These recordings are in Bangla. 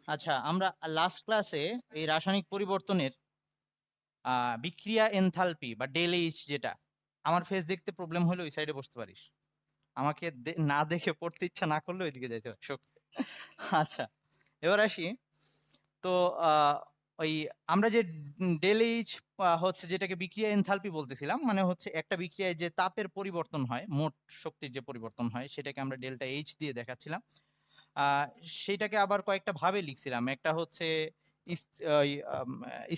আচ্ছা, আমরা লাস্ট ক্লাসে এই রাসায়নিক পরিবর্তনের বিক্রিয়া এনথালপি বা ডেল এইচ, যেটা আমার ফেস দেখতে প্রবলেম হলে ওই সাইডে বসতে পারিস, আমাকে না দেখে পড়তে ইচ্ছা না করলে ওইদিকে যাইতে হবে শক্তি। আচ্ছা, এবার আসি। তো আহ, ওই আমরা যে ডেল এইচ হচ্ছে যেটাকে বিক্রিয়া এনথালপি বলতেছিলাম, মানে হচ্ছে একটা বিক্রিয়ায় যে তাপের পরিবর্তন হয়, মোট শক্তির যে পরিবর্তন হয়, সেটাকে আমরা ডেল্টা এইচ দিয়ে দেখাচ্ছিলাম। আহ সেটাকে আবার কয়েকটা ভাবে লিখছিলাম। একটা হচ্ছে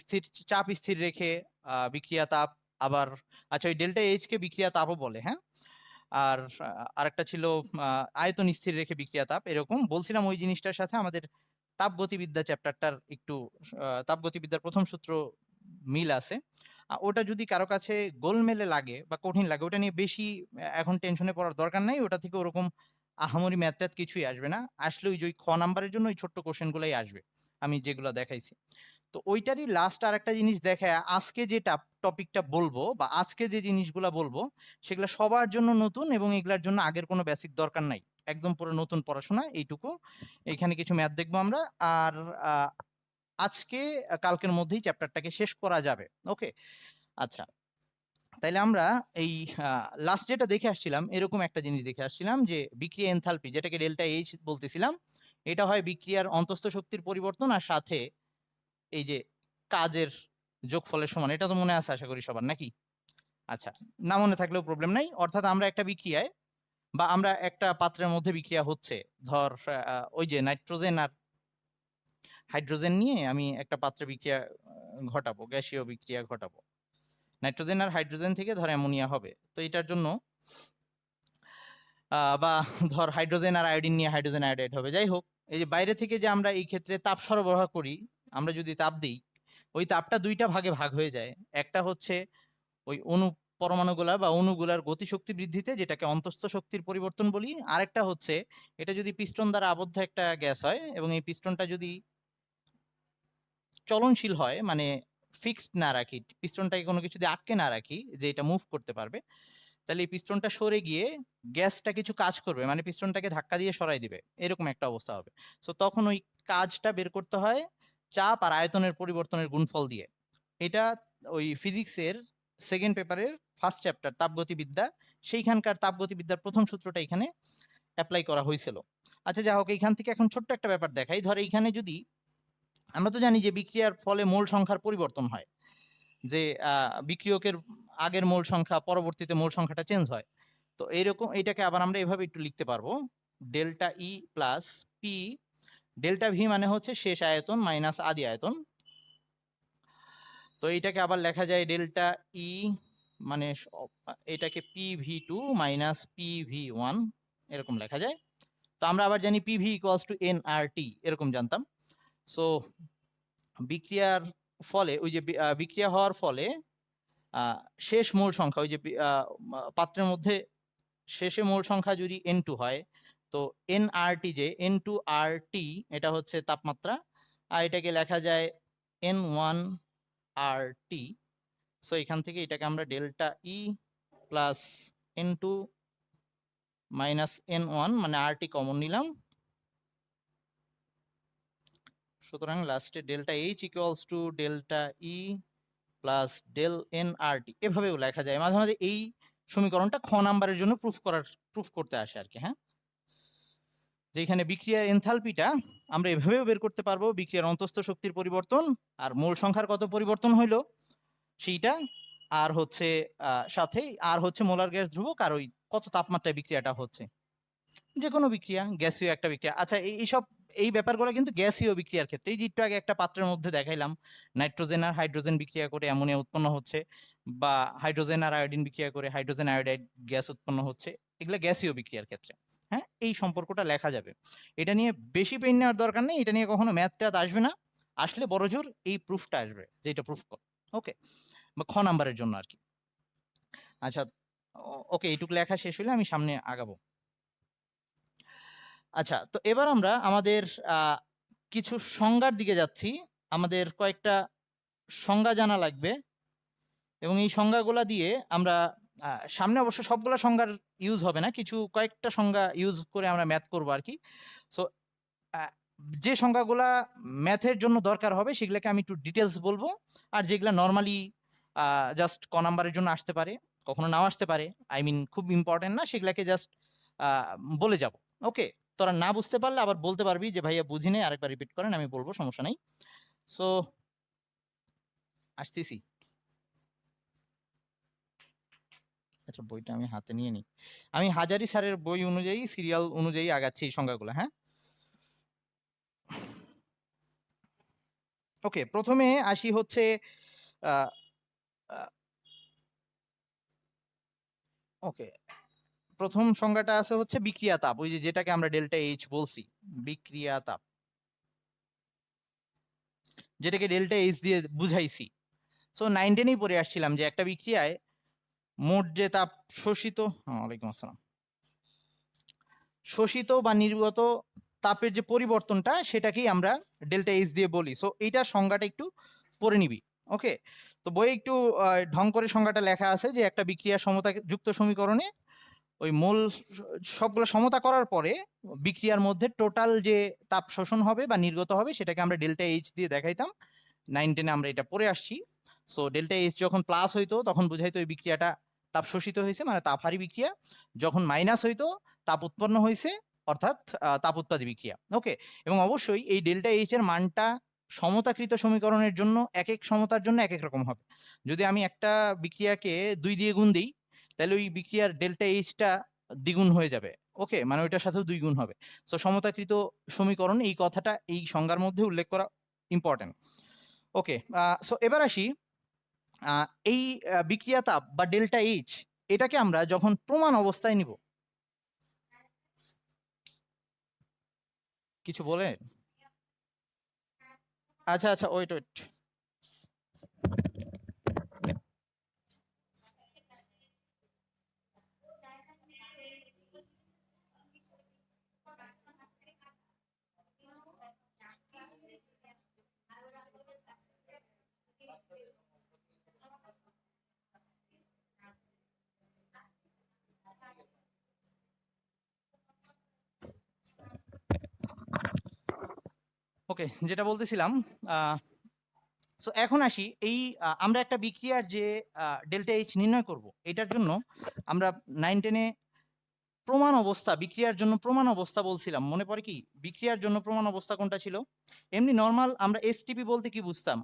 স্থির চাপ স্থির রেখে বিক্রিয়া তাপ, আবার আচ্ছা ওই ডেল্টা এইচ কে বিক্রিয়া তাপও বলে, হ্যাঁ। আর আরেকটা ছিল আয়তন স্থির রেখে বিক্রিয়া তাপ, এরকম বলছিলাম। ওই জিনিসটার সাথে আমাদের তাপগতিবিদ্যা চ্যাপ্টারটার একটু তাপগতিবিদ্যার প্রথম সূত্র মিল আছে। ওটা যদি কারো কাছে গোলমেলে লাগে বা কঠিন লাগে, ওটা নিয়ে বেশি এখন টেনশনে পড়ার দরকার নাই। ওটা থেকে ওরকম আহামরি ম্যাথ ট্যাথ কিছুই আসবে না। আসলে ওই যে ওই খ নাম্বারের জন্য ওই ছোট্ট কোশ্চেন গুলাই আসবে, আমি যেগুলো দেখাইছি। তো ওইটারই লাস্ট আর একটা জিনিস দেখায় আজকে যে টপিকটা বলবো বা আজকে যে জিনিসগুলা বলবো, সেগুলো সবার জন্য নতুন এবং এগুলার জন্য আগের কোনো বেসিক দরকার নাই। একদম পুরো নতুন পড়াশোনা এইটুকু। এখানে কিছু ম্যাথ দেখবো আমরা। আর আজকে কালকের মধ্যেই চ্যাপ্টারটাকে শেষ করা যাবে। ওকে, আচ্ছা। তাইলে আমরা এই লাস্ট যেটা দেখে আসছিলাম, এরকম একটা জিনিস দেখে আসছিলাম যে বিক্রিয়া এনথালপি, যেটাকে ডেল্টা এইচ বলতেছিলাম, এটা হয় বিক্রিয়ার অন্তঃস্থ শক্তির পরিবর্তন আর সাথে এই যে কাজের যোগফলের সমান। এটা তো মনে আছে আশা করি সবার, নাকি? আচ্ছা, না মনে থাকলেও প্রবলেম নাই। অর্থাৎ আমরা একটা বিক্রিয়ায় বা আমরা একটা পাত্রের মধ্যে বিক্রিয়া হচ্ছে, ধর ওই যে নাইট্রোজেন আর হাইড্রোজেন নিয়ে আমি একটা পাত্রে বিক্রিয়া ঘটাবো, গ্যাসীয় বিক্রিয়া ঘটাবো। নাইট্রোজেন আর হাইড্রোজেন থেকে ধর অ্যামোনিয়া হবে। তো এটার জন্য বা ধর হাইড্রোজেন আর আয়োডিন নিয়ে হাইড্রোজেন আয়োডাইড হবে। যাই হোক, এই যে বাইরে থেকে যে আমরা এই ক্ষেত্রে তাপ সরবরাহ করি, আমরা যদি তাপ দিই, ওই তাপটা দুইটা ভাগে ভাগ হয়ে যায়। একটা হচ্ছে ওই পরমাণুগুলা বা অণুগুলার গতিশক্তি বৃদ্ধিতে, যেটাকে অন্তঃস্থ শক্তির পরিবর্তন বলি। আরেকটা হচ্ছে এটা যদি পিস্টন দ্বারা আবদ্ধ একটা গ্যাস হয় এবং এই পিস্টনটা যদি চলনশীল হয়, মানে ফিক্সড না রাখি, পিস্টনটাকে কোনো কিছু দিয়ে আটকে না রাখি যে এটা মুভ করতে পারবে, তাহলে এই পিস্টনটা সরে গিয়ে গ্যাসটা কিছু কাজ করবে, মানে পিস্টনটাকে ধাক্কা দিয়ে সরাই দিবে, এরকম একটা অবস্থা হবে। সো তখন ওই কাজটা বের করতে হয় চাপ আর আয়তনের পরিবর্তনের গুণফল দিয়ে। এটা ওই ফিজিক্সের সেকেন্ড পেপারের ফার্স্ট চ্যাপ্টার তাপগতিবিদ্যা, সেইখানকার তাপগতিবিদ্যার প্রথম সূত্রটা এখানে অ্যাপ্লাই করা হয়েছিল। আচ্ছা, যা হোক, এইখান থেকে এখন ছোট্ট একটা ব্যাপার দেখাই। ধর এইখানে যদি আমরা তো জানি যে বিক্রিয়ার ফলে মোল সংখ্যার পরিবর্তন হয়, যে বিক্রিয়কের আগের মোল সংখ্যা পরবর্তীতে মোল সংখ্যাটা চেঞ্জ হয়। তো এইরকম এইটাকে আবার আমরা এভাবে একটু লিখতে পারবো, delta E plus P, delta V মানে হচ্ছে শেষ আয়তন মাইনাস আদি আয়তন। তো এইটাকে আবার লেখা যায় ডেল্টা ই মানে এটাকে P V two minus P V one, এরকম লেখা যায়। তো আমরা আবার জানি P V equals to N R T, এরকম জানতাম। সো বিক্রিয়ার ফলে ওই যে বিক্রিয়া হওয়ার ফলে শেষ মোল সংখ্যা, ওই যে পাত্রের মধ্যে শেষে মোল সংখ্যা যদি N2 হয়, তো nRT, যে N2RT, এটা হচ্ছে তাপমাত্রা। আর এটাকে লেখা যায় N1RT। সো এখান থেকে এটাকে আমরা delta E plus N2 minus N1 মানে RT কমন নিলাম। সুতরাং লাস্টে delta H equals to delta E plus del nRT, এভাবেও লেখা যায়। মাঝে মাঝে এই সমীকরণটা খ নাম্বারের জন্য প্রুফ করতে আসে আর কি, হ্যাঁ। যেখানে বিক্রিয়ার এনথালপিটা আমরা এভাবেও বের করতে পারবো, বিক্রিয়ার অন্তঃস্থ শক্তির পরিবর্তন আর মোল সংখ্যার কত পরিবর্তন হইলো সেইটা, আর হচ্ছে সাথে আর হচ্ছে মোলার গ্যাস ধ্রুবক, আর ওই কত তাপমাত্রায় বিক্রিয়াটা হচ্ছে, যে কোনো বিক্রিয়া, গ্যাসীয় একটা বিক্রিয়া। আচ্ছা, এইসব এই ব্যাপারগুলো কিন্তু গ্যাসীয় বিক্রিয়ার ক্ষেত্রে, এই যে একটু আগে একটা পাত্রের মধ্যে দেখাইলাম নাইট্রোজেন আর হাইড্রোজেন বিক্রিয়া করে অ্যামোনিয়া উৎপন্ন হচ্ছে, বা হাইড্রোজেন আর আয়োডিন বিক্রিয়া করে হাইড্রোজেন আয়োডাইড গ্যাস উৎপন্ন হচ্ছে, এগুলো গ্যাসীয় বিক্রিয়ার ক্ষেত্রে। হ্যাঁ, এই সম্পর্কটা লেখা যাবে। এটা নিয়ে বেশি পেন নেওয়ার দরকার নেই, এটা নিয়ে কখনো ম্যাথ ট্যাথ আসবে না। আসলে বড়জোর এই প্রুফটা আসবে, যেটা প্রুফ কর। ওকে, বা খ নাম্বারের জন্য আর কি। আচ্ছা, ওকে, এইটুকু লেখা শেষ হলে আমি সামনে আগাবো। আচ্ছা, তো এবার আমরা আমাদের কিছু সংজ্ঞার দিকে যাচ্ছি। আমাদের কয়েকটা সংজ্ঞা জানা লাগবে এবং এই সংজ্ঞাগুলা দিয়ে আমরা সামনে অবশ্য সবগুলা সংজ্ঞার ইউজ হবে না, কিছু কয়েকটা সংজ্ঞা ইউজ করে আমরা ম্যাথ করবো আর কি। সো যে সংখ্যাগুলা ম্যাথের জন্য দরকার হবে সেগুলোকে আমি একটু ডিটেলস বলবো, আর যেগুলা নর্মালি জাস্ট ক নাম্বারের জন্য আসতে পারে, কখনো নাও আসতে পারে, আই মিন খুব ইম্পর্টেন্ট না, সেগুলাকে জাস্ট বলে যাব। ওকে, তোরা না বুঝতে পারলে আবার বলতে পারবি যে ভাইয়া বুঝি নেই, আরেকবার রিপিট করেন, আমি বলবো, সমস্যা নাই। সো আসতেছি। আচ্ছা, বইটা আমি হাতে নিয়ে নিই। আমি হাজারি স্যারের বই অনুযায়ী, সিরিয়াল অনুযায়ী আগাচ্ছি এই সংখ্যাগুলো, হ্যাঁ। ওকে, প্রথমে আসি হচ্ছে ওকে, প্রথম সংজ্ঞাটা আছে হচ্ছে বিক্রিয়া তাপ, ওই যে যেটাকে আমরা ডেল্টা এইচ বলছি, বিক্রিয়া তাপ, যেটাকে ডেল্টা এইচ দিয়ে বুঝাইছি। সো 9-10-এই পড়ে আসছিলাম যে একটা বিক্রিয়ায় মোট যে তাপ শোষিত, ওয়ালাইকুম আসসালাম, শোষিত বা নির্গত তাপের যে পরিবর্তনটা, সেটাকেই আমরা ডেল্টা এইচ দিয়ে বলি। সো এইটার সংজ্ঞাটা একটু পড়ে নিবি। ওকে, তো বইয়ে একটু ঢং করে সংজ্ঞাটা লেখা আছে যে একটা বিক্রিয়া সমতা যুক্ত সমীকরণে ওই মূল সবগুলো সমতা করার পরে বিক্রিয়ার মধ্যে টোটাল যে তাপ শোষণ হবে বা নির্গত হবে সেটাকে আমরা ডেল্টা এইচ দিয়ে দেখাইতাম। 9-10-এ আমরা এটা পড়ে আসছি। সো ডেল্টা এইচ যখন প্লাস হইতো তখন বুঝাইতো ওই বিক্রিয়াটা তাপ শোষিত হয়েছে, মানে তাপহারী বিক্রিয়া। যখন মাইনাস হইতো তাপ উৎপন্ন হয়েছে, অর্থাৎ তাপ উৎপাদী বিক্রিয়া। ওকে, এবং অবশ্যই এই ডেল্টা এইচ এর মানটা সমতাকৃত সমীকরণের জন্য এক এক সমতার জন্য এক এক রকম হবে। যদি আমি একটা বিক্রিয়াকে 2 দিয়ে গুণ দিই, তাহলে ওই বিক্রিয়ার ডেল্টা এইচটা দ্বিগুণ হয়ে যাবে। ওকে, মানে ওইটার সাথেও 2 গুণ হবে। সো সমতাকৃত সমীকরণ, এই কথাটা এই সংজ্ঞার মধ্যে উল্লেখ করা ইম্পর্টেন্ট। ওকে, সো এবার আসি এই বিক্রিয়া তাপ বা ডেল্টা এইচ, এটাকে আমরা যখন প্রমাণ অবস্থায় নিব, কিছু বলে। আচ্ছা আচ্ছা, ওয়েট ওয়েট, ওকে, যেটা বলতেছিলাম, সো এখন আসি এই আমরা একটা বিক্রিয়ার যে ডেল্টা এইচ নির্ণয় করব, এটার জন্য আমরা 9-10-এ প্রমাণ অবস্থা, বিক্রিয়ার জন্য প্রমাণ অবস্থা বলছিলাম, মনে পড়ে কি? বিক্রিয়ার জন্য প্রমাণ অবস্থা কোনটা ছিল? এমনি নর্মাল আমরা এসটিপি বলতে কি বুঝতাম?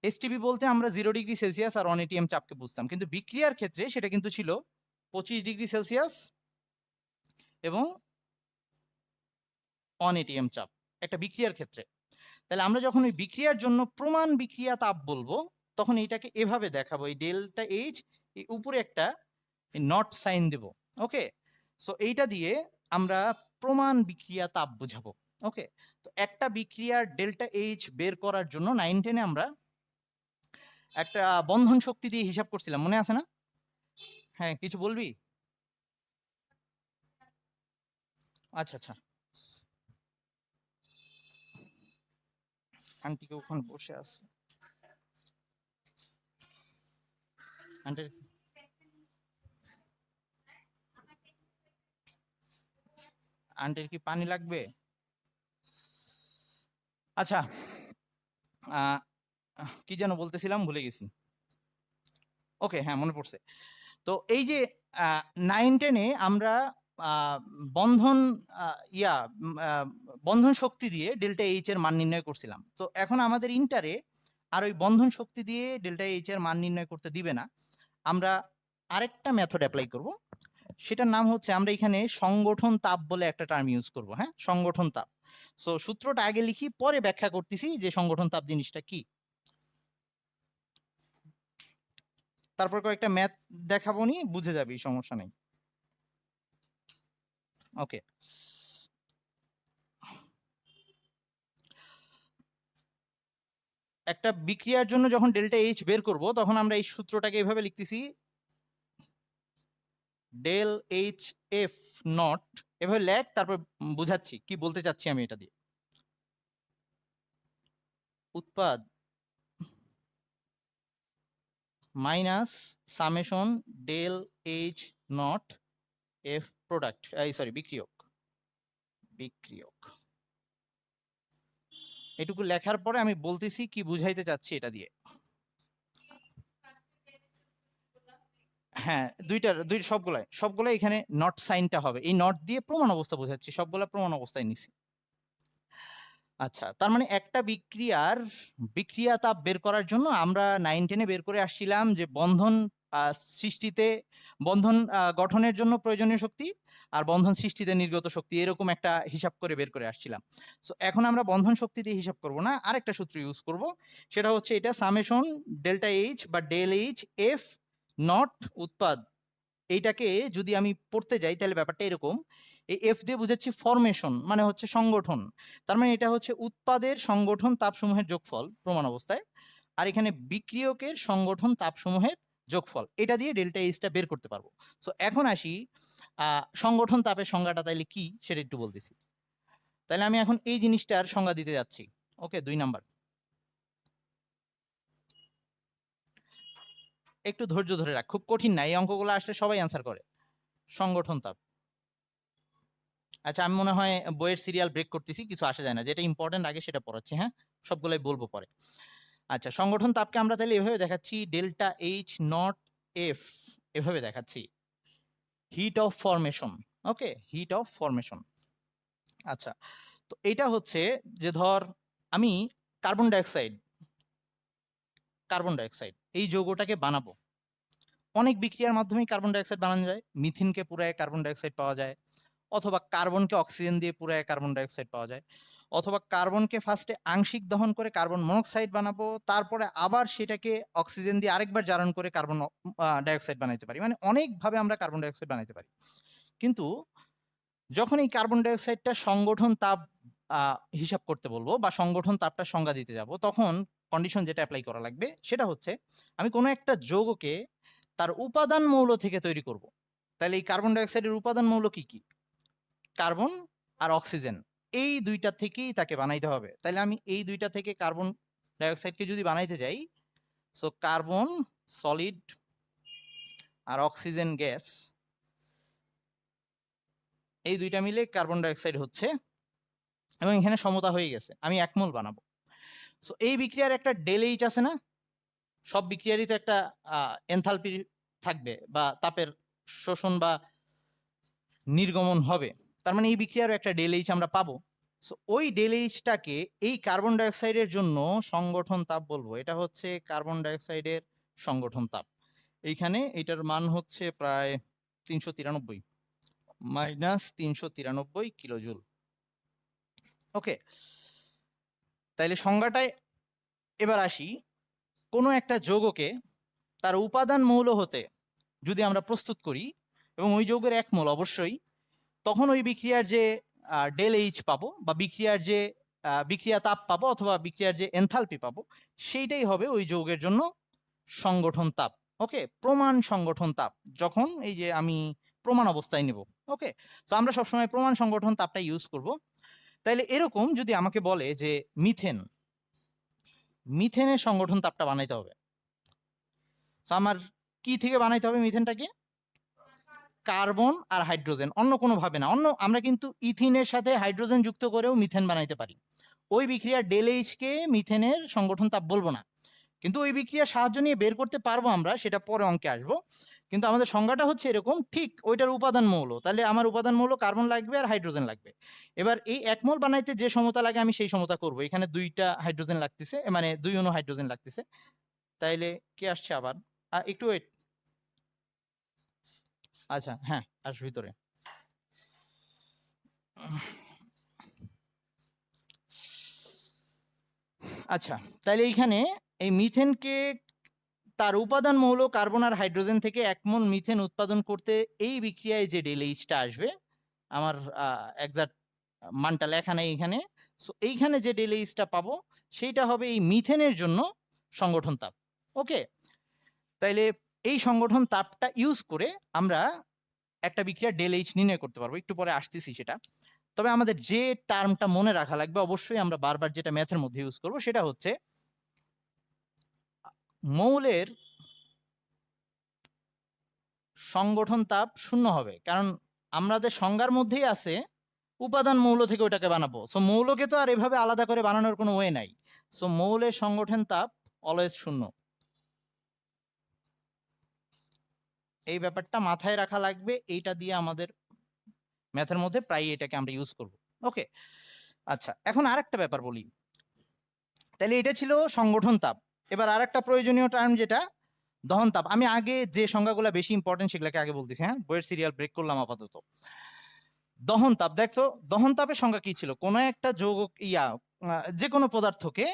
এসটিপি বলতে আমরা 0°C আর 1 atm চাপকে বুঝতাম, কিন্তু বিক্রিয়ার ক্ষেত্রে সেটা কিন্তু ছিল 25°C এবং 1 atm চাপ একটা বিক্রিয়ার ক্ষেত্রে। তাহলে আমরা যখন ওই বিক্রিয়ার জন্য প্রমাণ বিক্রিয়া তাপ বলবো, তখন এইটাকে এভাবে দেখাবো, এই ডেল্টা এইচ, এই উপরে একটা নট সাইন দেব। ওকে, সো এইটা দিয়ে আমরা প্রমাণ বিক্রিয়া তাপ বুঝাবো। ওকে, তো একটা বিক্রিয়ার ডেল্টা এইচ বের করার জন্য 9-10-এ আমরা একটা বন্ধন শক্তি দিয়ে হিসাব করছিলাম, মনে আছে না? হ্যাঁ, কিছু বলবি? আচ্ছা আচ্ছা, আন্টিকে ওখানে বসে আছে, আন্টির আন্টির কি পানি লাগবে? আচ্ছা, কি যেন বলতেছিলাম, ভুলে গেছি। ওকে, হ্যাঁ, মনে পড়ছে। তো এই যে 9-10-এ আমরা আহ, বন্ধন ইয়া বন্ধন শক্তি দিয়ে ডেল্টা এইচ এর মান নির্ণয় করছিলাম। তো এখন আমাদের ইন্টারে আর ওই বন্ধন শক্তি দিয়ে ডেল্টা এইচ এর মান নির্ণয় করতে দিবে না। আমরা আরেকটা মেথড অ্যাপ্লাই করব, সেটার নাম হচ্ছে, আমরা এখানে সংগঠন তাপ বলে একটা টার্ম ইউজ করব। হ্যাঁ, সংগঠন তাপ। সো সূত্রটা আগে লিখি, পরে ব্যাখ্যা করতেছি যে সংগঠন তাপ জিনিসটা কি। তারপর কয়েকটা ম্যাথ দেখাবো, নি বুঝে যাবি, সমস্যা নেই। ওকে, একটা বিক্রিয়ার জন্য যখন ডেল্টা এইচ বের করব, তখন আমরা এই সূত্রটাকে এভাবে লিখতেছি, ডেল এইচ এফ নট, এভাবে লেখ, তারপর বুঝাচ্ছি কি বলতে চাচ্ছি আমি এটা দিয়ে। উৎপাদ minus summation del H naught F product, এই সরি, বিক্রিয়ক। বিক্রিয়ক। এটুকু লেখার পরে আমি বলতেছি কি বুঝাইতে চাচ্ছি এটা দিয়ে। হ্যাঁ, সবগুলাই এখানে নট সাইনটা হবে। এই নট দিয়ে প্রমাণ অবস্থা বোঝাচ্ছি। সবগুলা প্রমাণ অবস্থায় নিছি। আচ্ছা, তার মানে একটা বিক্রিয়া তাপ বের করার জন্য আমরা 9-10 এ বের করে আসছিলাম যে সৃষ্টিতে বন্ধন গঠনের জন্য প্রয়োজনীয় শক্তি আর বন্ধন সৃষ্টিতে নির্গত শক্তি, এরকম একটা হিসাব করে বের করে আসছিলাম। সো এখন আমরা বন্ধন শক্তি দিয়ে হিসাব করব না, আরেকটা সূত্র ইউজ করব। সেটা হচ্ছে এটা সামেশন ডেল্টা এইচ বা ডেল এইচ এফ নট উৎপাদ। এইটাকে যদি আমি পড়তে যাই তাহলে ব্যাপারটা এরকম, এই এফ দিয়ে বুঝাচ্ছি ফরমেশন, মানে হচ্ছে সংগঠন। তার মানে এটা হচ্ছে উৎপাদের সংগঠন তাপসমূহের যোগফল প্রমাণ অবস্থায়, আর এখানে বিক্রিয়কের সংগঠন তাপসমূহের যোগফল। এটা দিয়ে ডেল্টা এইচটা বের করতে পারবো। সো এখন আসি সংগঠন তাপের সংজ্ঞাটা তাইলে কি সেটা একটু বলতেছি। তাহলে আমি এখন এই জিনিসটার সংজ্ঞা দিতে যাচ্ছি। ওকে, 2 নাম্বার। একটু ধৈর্য ধরে রাখ, খুব কঠিন না, এই অঙ্কগুলো আসলে সবাই অ্যান্সার করে। সংগঠন তাপ। আচ্ছা, আমি মনে হয় বইয়ের সিরিয়াল ব্রেক করতেছি, কিছু আসে যায় না, যেটা ইম্পর্টেন্ট আগে সেটা পড়াচ্ছি। হ্যাঁ, সবগুলাই বলবো পরে। আচ্ছা, সংগঠন তাপকে আমরা তাহলে এভাবে দেখাচ্ছি, ডেল্টা এইচ নট এফ, এভাবে দেখাচ্ছি, heat of formation. Okay, heat of formation. আচ্ছা, তো এটা হচ্ছে যে ধর আমি কার্বন ডাইঅক্সাইড এই যৌগটাকে বানাবো। অনেক বিক্রিয়ার মাধ্যমে কার্বন ডাইঅক্সাইড বানানো যায়। মিথিনকে পুরায় কার্বন ডাইঅক্সাইড পাওয়া যায়, অথবা কার্বনকে অক্সিজেন দিয়ে পুরায় কার্বন ডাইঅক্সাইড পাওয়া যায়, অথবা কার্বনকে ফার্স্টে আংশিক দহন করে কার্বন মনোক্সাইড বানাবো, তারপরে আবার সেটাকে অক্সিজেন দিয়ে আরেকবার জারণ করে কার্বন ডাইঅক্সাইড বানাইতে পারি। মানে অনেকভাবে আমরা কার্বন ডাইঅক্সাইড বানাইতে পারি। কিন্তু যখন এই কার্বন ডাইঅক্সাইডটা সংগঠন তাপ হিসাব করতে বলবো বা সংগঠন তাপটা সংজ্ঞা দিতে যাব, তখন কন্ডিশন যেটা অ্যাপ্লাই করা লাগবে সেটা হচ্ছে আমি কোনো একটা যৌগকে তার উপাদান মৌল থেকে তৈরি করব। তাহলে এই কার্বন ডাইঅক্সাইডের উপাদান মৌল কি কি? কার্বন আর অক্সিজেন, এই দুইটা থেকেই তাকে বানাইতে হবে। তাহলে আমি এই দুইটা থেকে কার্বন ডাইঅক্সাইডকে যদি বানাইতে যাই, সো কার্বন সলিড আর অক্সিজেন গ্যাস, এই দুইটা মিলে কার্বন ডাইঅক্সাইড হচ্ছে, এবং এখানে সমতা হয়ে গেছে, আমি 1 মোল বানাবো। সো এই বিক্রিয়ার একটা ডেল এইচ আছে না? সব বিক্রিয়ারই তো একটা এনথালপি থাকবে বা তাপের শোষণ বা নির্গমন হবে। তার মানে এই বিক্রিয়ারও একটা ডেল এইচ আমরা পাবো। সো ওই ডেল এইচটাকে এই কার্বন ডাইঅক্সাইডের জন্য সংগঠন তাপ বলবো। এটা হচ্ছে কার্বন ডাইঅক্সাইডের সংগঠন তাপ। এইখানে এটার মান হচ্ছে প্রায় 393 মাইনাস 393 কিলোজুল। ওকে, তাইলে সংজ্ঞাটায় এবার আসি। কোনো একটা যৌগকে তার উপাদান মৌল হতে যদি আমরা প্রস্তুত করি এবং ওই যৌগের 1 মোল অবশ্যই, তখন ওই বিক্রিয়ার যে ডেল এইচ পাবো বা বিক্রিয়ার যে বিক্রিয়া তাপ পাবো অথবা বিক্রিয়ার যে এনথালপি পাবো, সেইটাই হবে ওই যৌগের জন্য সংগঠন তাপ। ওকে, প্রমাণ সংগঠন তাপ যখন এই যে আমি প্রমাণ অবস্থায় নেব। ওকে, তো আমরা সবসময় প্রমাণ সংগঠন তাপটা ইউজ করব। তাইলে এরকম যদি আমাকে বলে যে মিথেনের সংগঠন তাপটা বানাইতে হবে, তো আমার কি থেকে বানাইতে হবে মিথেনটাকে? কার্বন আর হাইড্রোজেন, অন্য কোনো ভাবে না। আমরা কিন্তু ইথিনের সাথে হাইড্রোজেন যুক্ত করেও মিথেন বানাইতে পারি। ওই বিক্রিয়া ডেল এইচ কে মিথেনের সংগঠন তাপ বলবো না, কিন্তু ওই বিক্রিয়ার সাহায্য নিয়ে বের করতে পারবো আমরা, সেটা পরে অঙ্কে আসবো। কিন্তু আমাদের সংজ্ঞাটা হচ্ছে এরকম, ঠিক ওইটার উপাদান মৌল। তাহলে আমার উপাদান মৌল কার্বন লাগবে আর হাইড্রোজেন লাগবে। এবার এই 1 মোল বানাইতে যে সমতা লাগে আমি সেই সমতা করব। এখানে 2টা হাইড্রোজেন লাগতেছে, মানে 2 অণু হাইড্রোজেন লাগতেছে। তাইলে কে আসছে আবার? একটু ওয়েট। আচ্ছা, হ্যাঁ, আসবে ভিতরে। আচ্ছা, তাইলে এইখানে এই মিথেনকে তার উপাদান মৌল কার্বন আর হাইড্রোজেন থেকে 1 মোল মিথেন উৎপাদন করতে এই বিক্রিয়ায় যে ডেল এইচটা আসবে, আমার এক্সাক্ট মানটা লেখা নেই এখানে। সো এইখানে যে ডেল এইচটা পাবো সেইটা হবে এই মিথেনের জন্য সংগঠন তাপ। ওকে, তাইলে এই সংগঠন তাপটা ইউজ করে আমরা একটা বিক্রিয়া ডেল এইচ নির্ণয় করতে পারবো, একটু পরে আসতেছি সেটা। তবে আমাদের যে টার্মটা মনে রাখা লাগবে, অবশ্যই আমরা বারবার যেটা ম্যাথের মধ্যে ইউজ করব, সেটা হচ্ছে মৌলের সংগঠন তাপ 0 হবে। কারণ আমাদের সংজ্ঞার মধ্যেই আছে উপাদান মৌল থেকে ওটাকে বানাবো। সো মৌলকে তো আর এভাবে আলাদা করে বানানোর কোনো ওয়ে নাই। সো মৌলের সংগঠন তাপ অলওয়েজ 0। এই ব্যাপারটা মাথায় রাখা লাগবে। এইটা দিয়ে আমাদের ম্যাথের মধ্যে প্রায় এটাকে আমরা ইউজ করব। ওকে, আচ্ছা এখন আরেকটা ব্যাপার বলি। তাহলে এটা ছিল সংগঠন তাপ। এবার আরেকটা প্রয়োজনীয় টার্ম যেটা দহন তাপ। আমি আগে যে সংজ্ঞাগুলো বেশি ইম্পর্টেন্ট সেগুলোকে আগে বলতেছি। হ্যাঁ, বইয়ের সিরিয়াল ব্রেক করলাম আপাতত। দহন তাপ, দেখো দহন তাপের সংজ্ঞা কি ছিল? কোনো একটা যৌগ যে কোনো পদার্থকে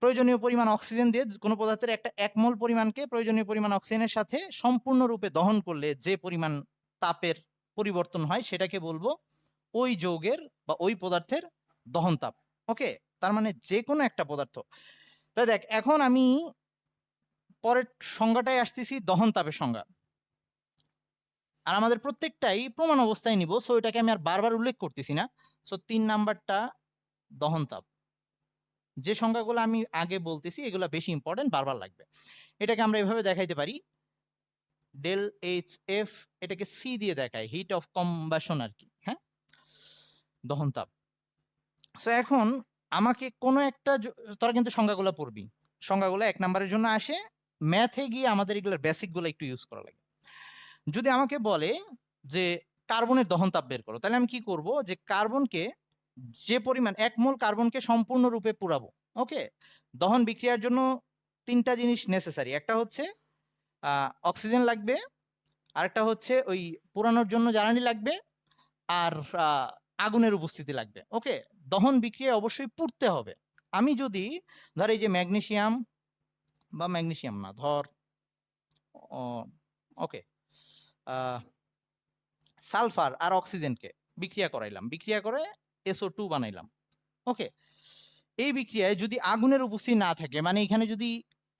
প্রয়োজনীয় পরিমাণ অক্সিজেন দিয়ে কোনো পদার্থের একটা 1 মোল পরিমাণকে প্রয়োজনীয় পরিমাণ অক্সিজেনের সাথে সম্পূর্ণরূপে দহন করলে যে পরিমাণ তাপের পরিবর্তন হয় সেটাকে বলবো ওই যৌগের বা ওই পদার্থের দহন তাপ। ওকে, তার মানে যে কোনো একটা পদার্থ। তাই দেখ, এখন আমি পরের সংজ্ঞাটায় আসতেছি, দহন তাপের সংজ্ঞা। আর আমাদের প্রত্যেকটাই প্রমাণ অবস্থায় নিব, সো এটাকে আমি আর বারবার উল্লেখ করতেছি না। সো 3 নাম্বারটা দহন তাপ। যে সংজ্ঞাগুলো আমি আগে বলতেছি এগুলো বেশি ইম্পর্টেন্ট, বারবার লাগবে। এটাকে আমরা এভাবে দেখাইতে পারি, ডেল এইচ এফ, এটাকে সি দিয়ে দেখায়, হিট অফ কম্বাশন আর কি। হ্যাঁ, দহন তাপ। সো এখন আমাকে কোনো একটা তোরা কিন্তু সংজ্ঞাগুলো পড়বি, সংজ্ঞাগুলো 1 নাম্বারের জন্য আসে। ম্যাথে গিয়ে আমাদের এগুলোর বেসিকগুলো একটু ইউজ করা লাগে। যদি আমাকে বলে যে কার্বনের দহন তাপ বের করো, তাহলে আমি কি করব? যে কার্বনকে, যে পরিমাণ 1 মোল কার্বনকে সম্পূর্ণরূপে পুরাবো। ওকে, দহন বিক্রিয়ার জন্য 3টা জিনিস নেসেসারি। একটা হচ্ছে অক্সিজেন লাগবে, আরেকটা হচ্ছে ওই পোড়ানোর জন্য জ্বালানি লাগবে, আর আগুনের উপস্থিতি লাগবে। ওকে, দহন বিক্রিয়া অবশ্যই পুড়তে হবে। আমি যদি ধর এই যে ম্যাগনেসিয়াম, বা ম্যাগনেসিয়াম না, ধর ওকে সালফার আর অক্সিজেনকে বিক্রিয়া করাইলাম, বিক্রিয়া করে SO2 বানাইলাম। ওকে, এই বিক্রিয়ায় যদি আগুনের উপস্থিতি না থাকে, মানে এখানে যদি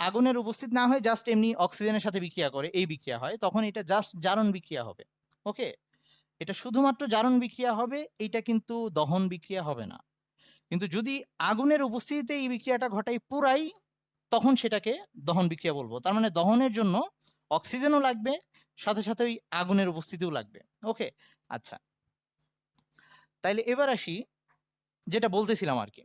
আগুনের উপস্থিত না হয়, জাস্ট এমনি অক্সিজেনের সাথে বিক্রিয়া করে এই বিক্রিয়া হয়, তখন এটা জাস্ট জারণ বিক্রিয়া হবে। ওকে, এটা শুধুমাত্র জারণ বিক্রিয়া হবে, এটা কিন্তু দহন বিক্রিয়া হবে না। কিন্তু যদি আগুনের উপস্থিতিতে এই বিক্রিয়াটা ঘটাই পুরাই, তখন সেটাকে দহন বিক্রিয়া বলবো। তার মানে দহনের জন্য অক্সিজেনও লাগবে, সাথে সাথে ওই আগুনের উপস্থিতিও লাগবে। ওকে, আচ্ছা তাইলে এবার আসি যেটা বলতেছিলাম আর কি।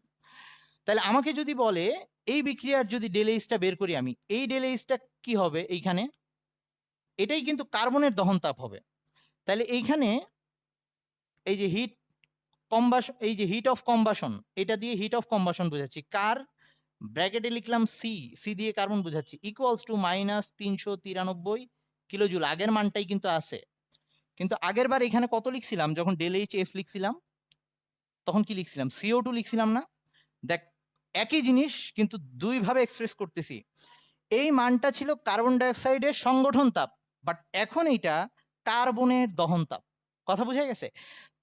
তাহলে আমাকে যদি বলে এই বিক্রিয়ার যদি ডেলেইসটা বের করি আমি, এই ডেলেইসটা কি হবে এইখানে? এটাই কিন্তু কার্বনের দহন তাপ হবে। তাহলে এইখানে এই যে হিট কম্বাশন, এই যে হিট অফ কম্বাশন, এটা দিয়ে হিট অফ কম্বাশন বোঝাচ্ছি। কার ব্র্যাকেটে লিখলাম সি, সি দিয়ে কার্বন বোঝাচ্ছি, ইকুয়ালস টু -393 কিলোজুল। আগের মানটাই কিন্তু আছে। কিন্তু আগের বার এখানে কত লিখছিলাম? যখন ডেল এইচ এফ লিখছিলাম তখন কি লিখছিলাম? CO2 লিখছিলাম না? দেখ, একই জিনিস কিন্তু দুই ভাবে এক্সপ্রেস করতেছি। এই মানটা ছিল কার্বন ডাইঅক্সাইডের সংগঠন তাপ, বাট এখন এটা কার্বনের দহন তাপ। কথা বোঝা গেছে?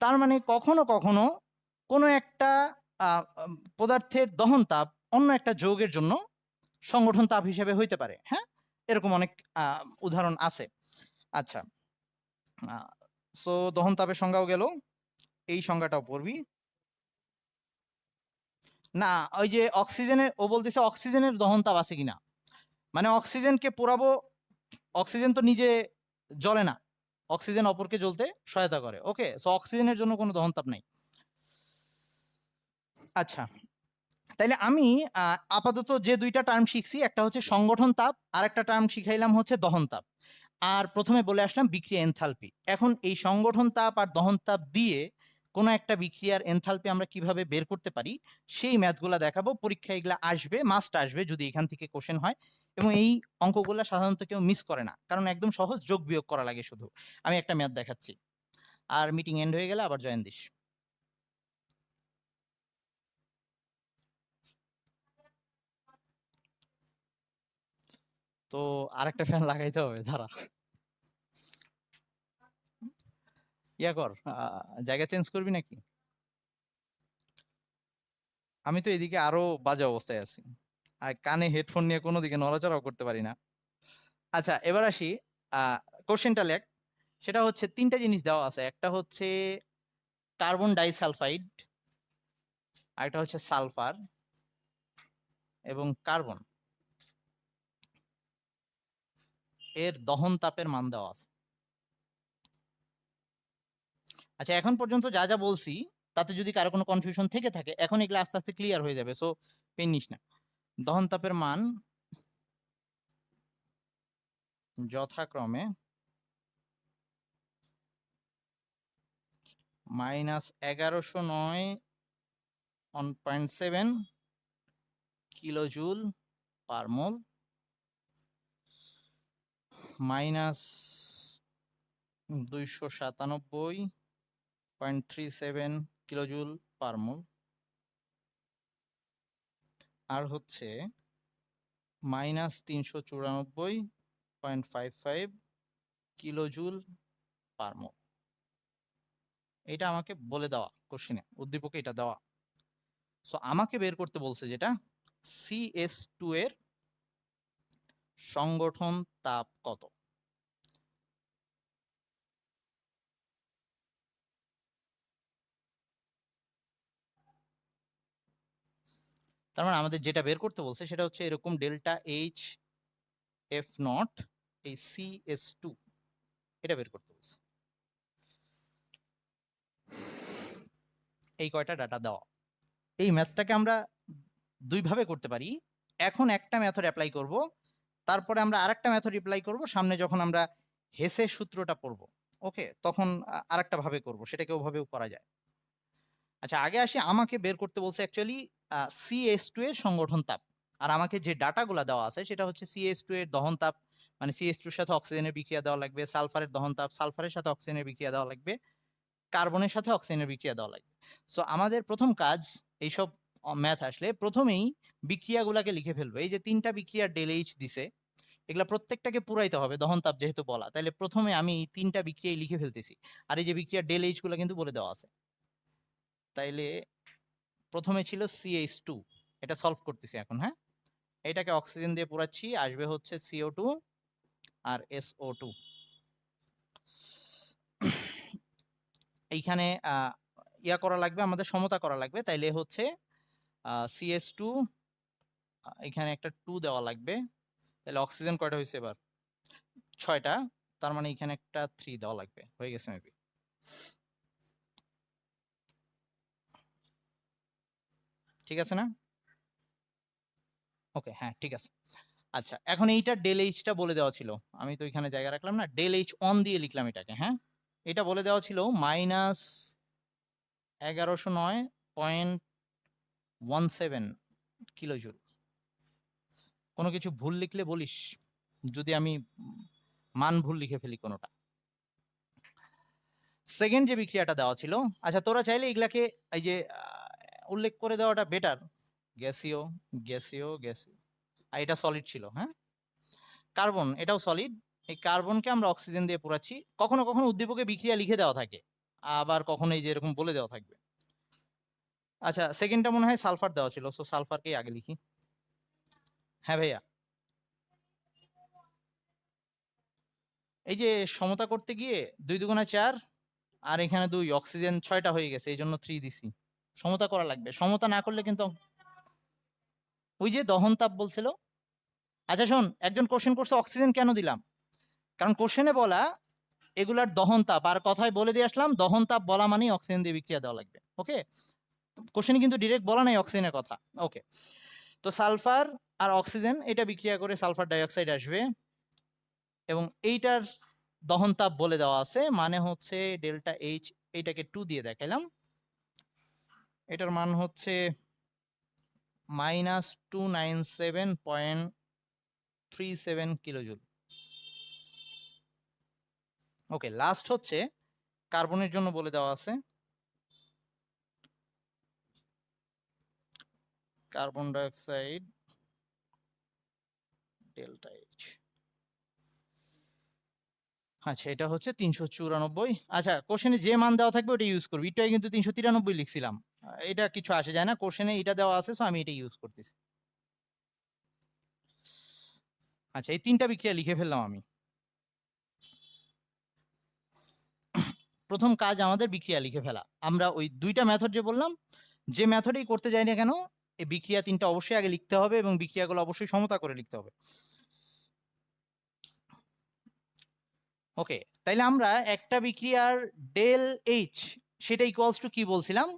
তার মানে কখনো কখনো কোনো একটা পদার্থের দহন তাপ অন্য একটা যৌগের জন্য সংগঠন তাপ হিসেবে হইতে পারে। হ্যাঁ, এরকম অনেক উদাহরণ আছে। আচ্ছা, সো দহন তাপের সংজ্ঞাও গেল, এই সংজ্ঞাটাও পড়বি। না, ওই যে অক্সিজেনের, ও বলতেছে অক্সিজেনের দহন তাপ আছে কিনা, মানে অক্সিজেনকে পোড়াবো, অক্সিজেন তো নিজে জ্বলে না, অক্সিজেন অপরকে জ্বলতে সহায়তা করে। ওকে, সো অক্সিজেনের জন্য কোনো দহন তাপ নাই। আচ্ছা, তাইলে আমি আপাতত যে 2টা টার্ম শিখছি, একটা হচ্ছে সংগঠন তাপ, আর একটা টার্ম শিখাইলাম হচ্ছে দহন তাপ। আর প্রথমে বলে আসলাম বিক্রিয়া এনথালপি। এখন এই সংগঠন তাপ আর দহন তাপ দিয়ে কোনো একটা বিক্রিয়ার এনথালপি আমরা কিভাবে বের করতে পারি সেই ম্যাথগুলা দেখাবো। পরীক্ষায় এগুলা আসবে, মাস্ট আসবে যদি এখান থেকে কোশ্চেন হয়। এবং এই অঙ্কগুলা সাধারণত কেউ মিস করে না, কারণ একদম সহজ, যোগ বিয়োগ করা লাগে শুধু। আমি একটা ম্যাথ দেখাচ্ছি, আর মিটিং এন্ড হয়ে গেলে আবার জয়েন দিস। তো আরেকটা ফ্যান লাগাইতে হবে, দাঁড়া। ইয়া কর, জায়গা চেঞ্জ করবি নাকি? আমি তো এদিকে আরো বাজে অবস্থায় আছি, আর কানে হেডফোন নিয়ে কোনো দিকে নড়াচড়াও করতে পারি না। আচ্ছা, এবার আসি, কোশ্চেনটা লেখ। সেটা হচ্ছে 3টা জিনিস দেওয়া আছে, একটা হচ্ছে কার্বন ডাইসালফাইড, আরেকটা হচ্ছে সালফার এবং কার্বন, এর দহন তাপের মান দেওয়া আছে। আচ্ছা, এখন পর্যন্ত যা যা বলছি তাতে যদি কারো কোনো কনফিউশন থেকে থাকে, এখন এগুলো আস্তে আস্তে ক্লিয়ার হয়ে যাবে, সো পেন নিস না। দহন তাপের মান যথাক্রমে -1109.7 কিলোজুল পার মোল, -297.37 কিলোজুল পার মোল, আর হচ্ছে -394.55 কিলোজুল পার মোল। এটা আমাকে বলে দেওয়া কোশ্চেনে, উদ্দীপকে এটা দেওয়া। সো আমাকে বের করতে বলছে যেটা CS2 এর সংগঠন তাপ কত। তার মানে আমাদের যেটা বের করতে বলছে সেটা হচ্ছে এরকম ডেল্টা এইচ এফ নট এই CS2, এটা বের করতে বলছে। এই কয়টা ডাটা দেওয়া। এই ম্যাথটাকে আমরা দুই ভাবে করতে পারি। এখন একটা মেথড অ্যাপ্লাই করব, তারপরে আমরা আরেকটা মেথড অ্যাপ্লাই করব সামনে যখন আমরা হেসের সূত্রটা পড়ব। ওকে, তখন আরেকটা ভাবে করব, সেটাকে ওভাবেও করা যায়। আচ্ছা, আগে আসি আমাকে বের করতে বলছে অ্যাকচুয়ালি CS2 এর সংগঠন তাপ। আর আমাকে যে ডাটাগুলো দেওয়া আছে সেটা হচ্ছে CS2 এর দহন তাপ, মানে CS2 এর সাথে অক্সিজেনের বিক্রিয়া দেওয়া লাগবে, সালফারের দহন তাপ, সালফারের সাথে অক্সিজেনের বিক্রিয়া দেওয়া লাগবে, কার্বনের সাথে অক্সিজেনের বিক্রিয়া দেওয়া লাগবে। সো আমাদের প্রথম কাজ, এইসব ম্যাথ আসলে প্রথমেই বিক্রিয়াগুলোকে লিখে ফেলবো। এই যে তিনটা বিক্রিয়ার ডেল এইচ দিছে, এগুলা প্রত্যেকটাকে পুরাইতে হবে দহন তাপ যেহেতু বলা, তাহলে প্রথমে আমি এই তিনটা বিক্রিয়াই লিখে ফেলতেছি। আর এই যে বিক্রিয়ার ডেল এইচ গুলো কিন্তু বলে দেওয়া আছে। তাইলে প্রথমে ছিল CH2, এটা সলভ করতেছি এখন। হ্যাঁ, এটাকে অক্সিজেন দিয়ে পুরাচ্ছি, আসবে হচ্ছে CO2 আর SO2। এইখানে ইয়া করা লাগবে, আমাদের সমতা করা লাগবে। তাইলে হচ্ছে CS2, এখানে একটা 2 দেওয়া লাগবে। তাহলে অক্সিজেন কয়টা হয়েছে এবার? 6টা। তার মানে এখানে একটা 3 দেওয়া লাগবে, হয়ে গেছে মেবি। ঠিক আছে না? ওকে, হ্যাঁ ঠিক আছে। আচ্ছা, এখন এইটা ডেল এইচটা বলে দেওয়া ছিল, আমি তো এখানে জায়গা রাখলাম না, ডেল এইচ অন দিয়ে লিখলাম এটাকে। হ্যাঁ, এটা বলে দেওয়া ছিল -1109.17 কিলোজুল। কোনো কিছু ভুল লিখলে বলিস, যদি আমি মান ভুল লিখে ফেলি কোনোটা। সেকেন্ড যে বিক্রিয়াটা দেওয়া ছিল, আচ্ছা তোরা চাইলে এগুলাকে এই যে উল্লেখ করে দেওয়াটা বেটার। গ্যাসীয়, গ্যাসীয়, গ্যাসীয়, আর এটা সলিড ছিল। হ্যাঁ, কার্বন এটাও সলিড। এই কার্বনকে আমরা অক্সিজেন দিয়ে পুরাচ্ছি। কখনো কখনো উদ্দীপকে বিক্রিয়া লিখে দেওয়া থাকে, আবার কখনো এই যে এরকম বলে দেওয়া থাকবে। আচ্ছা, সেকেন্ডটা মনে হয় সালফার দেওয়া ছিল, সো সালফারকেই আগে লিখি। হ্যাঁ ভাইয়া, এই যে সমতা করতে গিয়ে 2 দুগুণা 4, আর এখানে 2, অক্সিজেন 6টা হয়ে গেছে, এই জন্য 3 দিছি। সমতা করা লাগবে, সমতা না করলে কিন্তু ওই যে দহন তাপ বলছিল। আচ্ছা শোন, একজন কোশ্চেন করছে অক্সিজেন কেন দিলাম, কারণ কোশ্চেনে বলা এগুলার দহন তাপ, আর কথায় বলে দিয়ে আসলাম দহন তাপ বলা মানেই অক্সিজেন দিয়ে বিক্রিয়া দেওয়া লাগবে। ওকে, কোশ্চেনে কিন্তু ডিরেক্ট বলা নাই অক্সিজেনের কথা। ওকে, তো সালফার আর অক্সিজেন এটা বিক্রিয়া করে সালফার ডাইঅক্সাইড আসবে, এবং এইটার দহন তাপ বলে দেওয়া আছে, মানে হচ্ছে ডেল্টা এইচ। এইটাকে 2 দিয়ে দেখাইলাম, এটার মান হচ্ছে -297.37 কিলোজুল। ওকে, লাস্ট হচ্ছে কার্বনের জন্য বলে দেওয়া আছে, কার্বন ডাইঅক্সাইড ডেল্টা এইচ। আচ্ছা, এটা হচ্ছে 394। আচ্ছা, কোশ্চেনে যে মান দেওয়া থাকবে ওটা ইউজ করবি। এটাই কিন্তু 393 লিখছিলাম, এটা কিছু আসে যায় না, কোশ্চেনে এটা দেওয়া আছে, সো আমি এটা ইউজ করতেছি। আচ্ছা, এই তিনটা বিক্রিয়া লিখে ফেললাম আমি। প্রথম কাজ আমাদের বিক্রিয়া লিখে ফেলা। আমরা ওই দুইটা মেথড যে বললাম, যে মেথডেই করতে যাই না কেন, এই বিক্রিয়া তিনটা অবশ্যই আগে লিখতে হবে, এবং বিক্রিয়াগুলো অবশ্যই সমতা করে লিখতে হবে। ওকে, তাইলে আমরা একটা বিক্রিয়ার ডেল এইচ সেটা ইকুয়ালস টু কি বলছিলাম,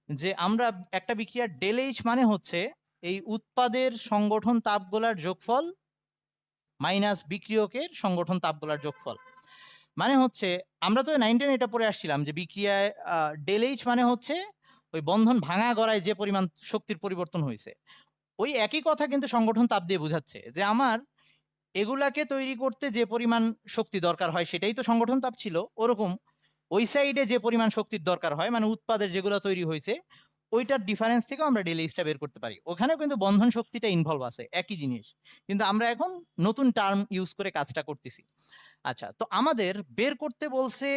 যে আমরা একটা বিক্রিয়ার ডেল এইচ মানে হচ্ছে এই উৎপাদের সংগঠন তাপগুলার যোগফল মাইনাস বিক্রিয়কের সংগঠন তাপগুলার যোগফল। মানে হচ্ছে আমরা তো 9-10 এটা পড়ে আসছিলাম যে বিক্রিয়ায় ডেল এইচ মানে হচ্ছে ওই বন্ধন ভাঙা গড়ায় যে পরিমাণ শক্তির পরিবর্তন হয়েছে, ওই একই কথা কিন্তু সংগঠন তাপ দিয়ে বোঝাচ্ছে যে আমার এগুলাকে তৈরি করতে যে পরিমাণ শক্তি দরকার হয় সেটাই তো সংগঠন তাপ ছিল, ওরকম ওই সাইডে যে পরিমাণ শক্তির দরকার হয় মানে উৎপাদের যেগুলো তৈরি হয়েছে ওইটার ডিফারেন্স থেকে আমরা ডেল এইচটা বের করতে পারি। ওখানেও কিন্তু বন্ধন শক্তিটা ইনভলভ আছে, একই জিনিস, কিন্তু আমরা এখন নতুন টার্ম ইউজ করে কাজটা করতেছি। আচ্ছা, তো আমাদের বের করতে বলছে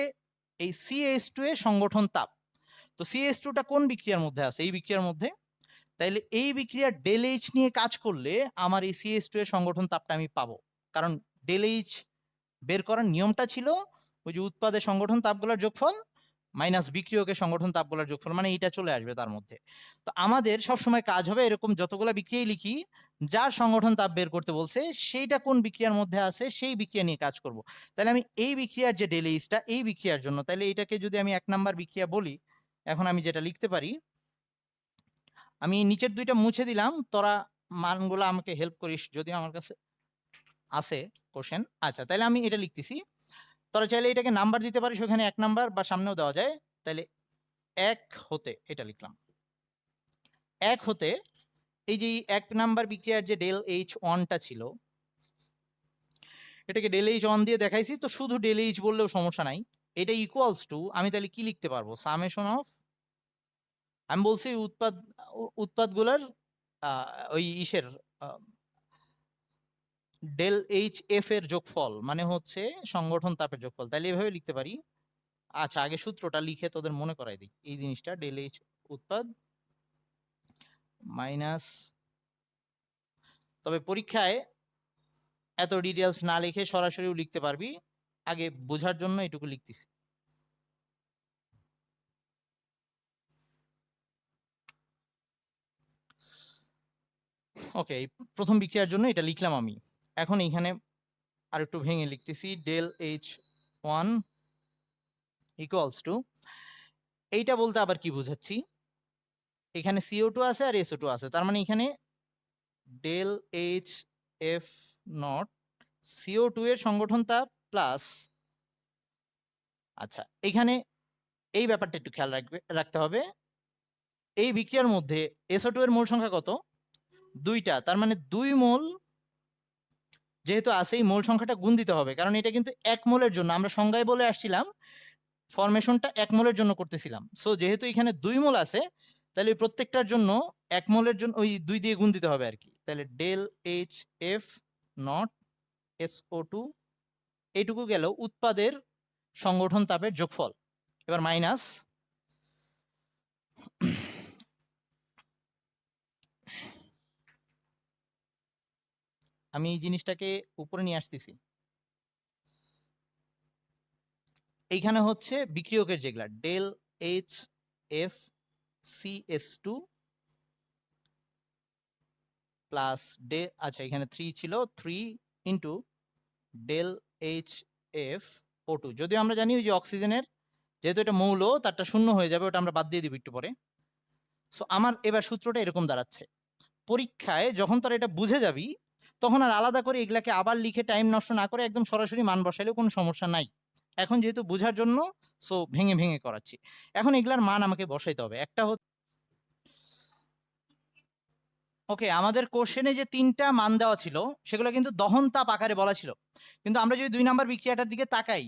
এই CH2 এর সংগঠন তাপ। তো CH2টা কোন বিক্রিয়ার মধ্যে আছে? এই বিক্রিয়ার মধ্যে। তাইলে এই বিক্রিয়ার ডেল এইচ নিয়ে কাজ করলে আমার এই CH2 এর সংগঠন তাপটা আমি পাবো, কারণ ডেল এইচ বের করার নিয়মটা ছিল ওই যে উৎপাদের সংগঠন তাপগুলোর যোগফল মাইনাস বিক্রিয়কের সংগঠন তাপগুলোর যোগফল, মানে এইটা চলে আসবে তার মধ্যে। তো আমাদের সব সময় কাজ হবে এরকম যতগুলো বিক্রিয়াই লিখি যার সংগঠন তাপ বের করতে বলছে সেইটা কোন বিক্রিয়ার মধ্যে আছে সেই বিক্রিয়া নিয়ে কাজ করব। তাহলে আমি এই বিক্রিয়ার যে ডেল এইচটা এই বিক্রিয়ার জন্য, তাহলে এটাকে যদি আমি 1 নাম্বার বিক্রিয়া বলি, এখন আমি যেটা লিখতে পারি, আমি নিচের দুইটা মুছে দিলাম, তোরা মানগুলো আমাকে হেল্প করিস যদি আমার কাছে আছে কোশ্চেন। আচ্ছা, তাহলে আমি এটা লিখতেছি, তোরা চাইলে এটাকে নাম্বার দিতে পারিস, ওখানে 1 নাম্বার বা সামনেও দেওয়া যায়। তাহলে 1 হতে এটা লিখলাম, 1 হতে এই যে 1 নাম্বার বিক্রিয়ার যে ডেল এইচ ওয়ানটা ছিল এটাকে ডেল এইচ ওয়ান দিয়ে দেখাইছি, তো শুধু ডেল এইচ বললেও সমস্যা নাই। এটা ইকুয়ালস টু আমি তাহলে কি লিখতে পারবো, সামেশন অফ, আমি বলছি উৎপাদগুলোর ওই ইসের ডেল এইচ এফ এর যোগফল মানে হচ্ছে সংগঠন তাপের যোগফল, তাহলে এভাবে লিখতে পারি। আচ্ছা, আগে সূত্রটা লিখে তোদের মনে করাই দিই এই জিনিসটা, ডেল এইচ উৎপাদ মাইনাস, তবে পরীক্ষায় এত ডিটেলস না লিখে সরাসরিও লিখতে পারবি, আগে বোঝার জন্য এটুকু লিখতেছি। ওকে, প্রথম বিক্রিয়ার জন্য এটা লিখলাম আমি। এখন এইখানে আর একটু ভেঙে লিখতেছি, del H one equals to, এইটা বলতে আবার কি বুঝাচ্ছি, এখানে CO2 আছে আর SO2 আছে, তার মানে এখানে del H F not CO2 এর সংগঠন তাপ প্লাস, আচ্ছা এখানে এই ব্যাপারটা একটু খেয়াল রাখতে হবে, এই বিক্রিয়ার মধ্যে SO2 এর মোল সংখ্যা কত? 2টা, তার মানে 2 মোল যেহেতু আছে এই মোল সংখ্যাটা গুণ দিতে হবে, কারণ এটা কিন্তু 1 মোলের জন্য, আমরা সংজ্ঞায় বলে আসছিলাম ফরমেশনটা 1 মোলের জন্য করতেছিলাম। সো যেহেতু এখানে 2 মোল আছে তাহলে প্রত্যেকটার জন্য 1 মোলের জন্য ওই 2 দিয়ে গুণ দিতে হবে আর কি। তাহলে del H F not SO2 এইটুকু গেল উৎপাদের সংগঠন তাপের যোগফল। এবার মাইনাস, আমি এই জিনিসটাকে উপরে নিয়ে আসতেছি, এইখানে হচ্ছে বিক্রিয়কের যেগুলা del H F CS2 plus ডে, আচ্ছা এখানে 3 ছিল, 3 into del H F O2, যদিও আমরা জানি ওই যে অক্সিজেনের যেহেতু এটা মৌল তারটা শূন্য হয়ে যাবে, ওটা আমরা বাদ দিয়ে দিব একটু পরে। সো আমার এবার সূত্রটা এরকম দাঁড়াচ্ছে, পরীক্ষায় যখন তোরা এটা বুঝে যাবি তখন আর আলাদা করে এগুলাকে আবার লিখে টাইম নষ্ট না করে একদম সরাসরি মান বসাইলেও কোনো সমস্যা নাই। এখন যেহেতু বোঝার জন্য সো ভেঙে ভেঙে করাচ্ছি। এখন এগুলার মান আমাকে বসাইতে হবে, একটা হচ্ছে ওকে, আমাদের কোশ্চেনে যে 3টা মান দেওয়া ছিল সেগুলো কিন্তু দহন তাপ আকারে বলা ছিল, কিন্তু আমরা যদি 2 নাম্বার বিক্রিয়াটার দিকে তাকাই,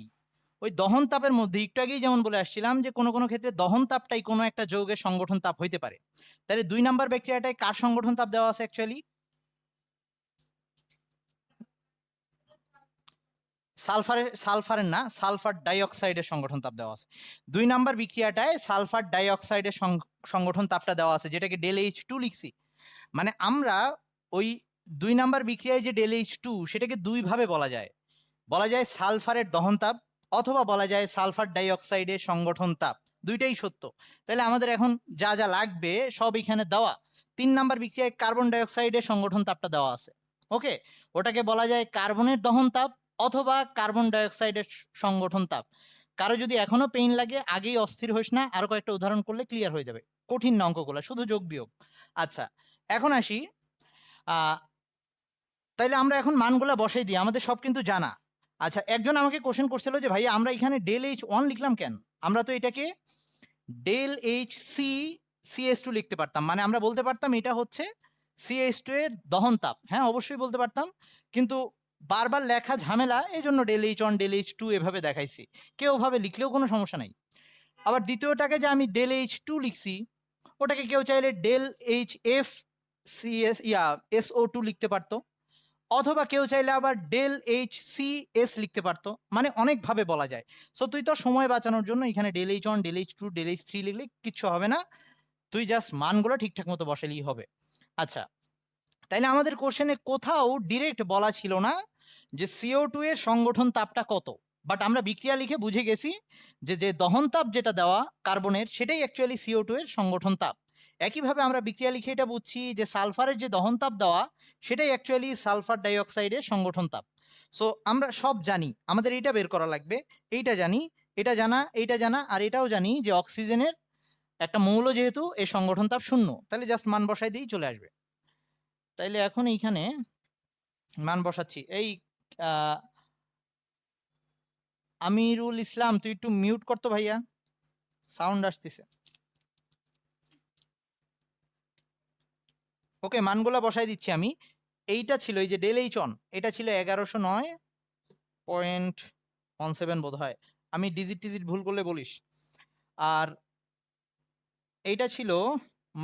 ওই দহন তাপের মধ্যে একটু আগেই যেমন বলে আসছিলাম যে কোনো কোনো ক্ষেত্রে দহন তাপটাই কোনো একটা যৌগের সংগঠন তাপ হইতে পারে। তাহলে 2 নাম্বার বিক্রিয়াটায় কার সংগঠন তাপ দেওয়া আছে অ্যাকচুয়ালি? সালফারের না, সালফার ডাইঅক্সাইডের সংগঠন তাপ দেওয়া আছে। 2 নাম্বার বিক্রিয়াটায় সালফার ডাইঅক্সাইডের সংগঠন তাপটা দেওয়া আছে, যেটাকে ডেল H2 লিখছি। মানে আমরা ওই 2 নাম্বার বিক্রিয়ায় যে ডেল H2 সেটাকে দুই ভাবে বলা যায় সালফারের দহন তাপ অথবা বলা যায় সালফার ডাইঅক্সাইডের সংগঠন তাপ, দুইটাই সত্য। তাহলে আমাদের এখন যা যা লাগবে সব এখানে দেওয়া। 3 নাম্বার বিক্রিয়ায় কার্বন ডাইঅক্সাইডের সংগঠন তাপটা দেওয়া আছে, ওকে, ওটাকে বলা যায় কার্বনের দহন তাপ অথবা কার্বন ডাইঅক্সাইডের সংগঠন তাপ। কারো যদি এখনো পেইন লাগে আগেই অস্থির হোস না, আরো কয়েকটা উদাহরণ করলে ক্লিয়ার হয়ে যাবে। কঠিন না অঙ্কগুলা, শুধু যোগ বিয়োগ। আচ্ছা, এখন আসি, তাইলে আমরা এখন মানগুলা বসাই দিই, আমাদের সব কিন্তু জানা। আচ্ছা, একজন আমাকে কোশ্চেন করছিল যে ভাই আমরা এখানে ডেল এইচ ওয়ান লিখলাম কেন? আমরা তো এটাকে del H C CS two লিখতে পারতাম, মানে আমরা বলতে পারতাম এটা হচ্ছে সিএস টু এর দহন তাপ। হ্যাঁ, অবশ্যই বলতে পারতাম, কিন্তু বারবার লেখা ঝামেলা, এই জন্য del H one del H two এভাবে দেখাইছি। কেউ ভাবে লিখলেও কোনো সমস্যা নাই। আবার দ্বিতীয়টাকে যে আমি ডেল এইচ টু লিখছি, ওটাকে কেউ চাইলে del H F CS SO two লিখতে পারতো, অথবা কেউ চাইলে আবার ডেল এইচ সি এস লিখতে পারতো, মানে অনেকভাবে বলা যায়। সো তুই তো সময় বাঁচানোর জন্য এখানে del H one del H two del H three লিখলে কিচ্ছু হবে না, তুই জাস্ট মানগুলো ঠিকঠাক মতো বসালেই হবে। আচ্ছা, তাইলে আমাদের কোশ্চেনে কোথাও ডিরেক্ট বলা ছিল না যে সিও টু এর সংগঠন তাপটা কত, বাট আমরা বিক্রিয়া লিখে বুঝে গেছি যে যে দহন তাপ যেটা দেওয়া কার্বনের সেটাই অ্যাকচুয়ালি সিও টু এর সংগঠন তাপ। একইভাবে আমরা বিক্রিয়া লিখে এটা বুঝছি যে সালফারের যে দহন তাপ দেওয়া সেটাই অ্যাকচুয়ালি সালফার ডাইঅক্সাইডের সংগঠন তাপ। সো আমরা সব জানি, আমাদের এইটা বের করা লাগবে, এইটা জানি, এটা জানা, এইটা জানা, আর এটাও জানি যে অক্সিজেনের একটা মৌল যেহেতু এর সংগঠন তাপ শূন্য, তাহলে জাস্ট মান বসাই দিয়েই চলে আসবে। তাইলে এখন এইখানে মান বসাচ্ছি। এই আমিরুল ইসলাম, তুই একটু মিউট করতো ভাইয়া, সাউন্ড আসতেছে। ওকে, মানগুলা বসাই দিচ্ছি আমি। এইটা ছিল এই যে ডেল এইচ অন, এটা ছিল 1109.17 বোধ হয়, আমি ডিজিট টিজিট ভুল করলে বলিস। আর এইটা ছিল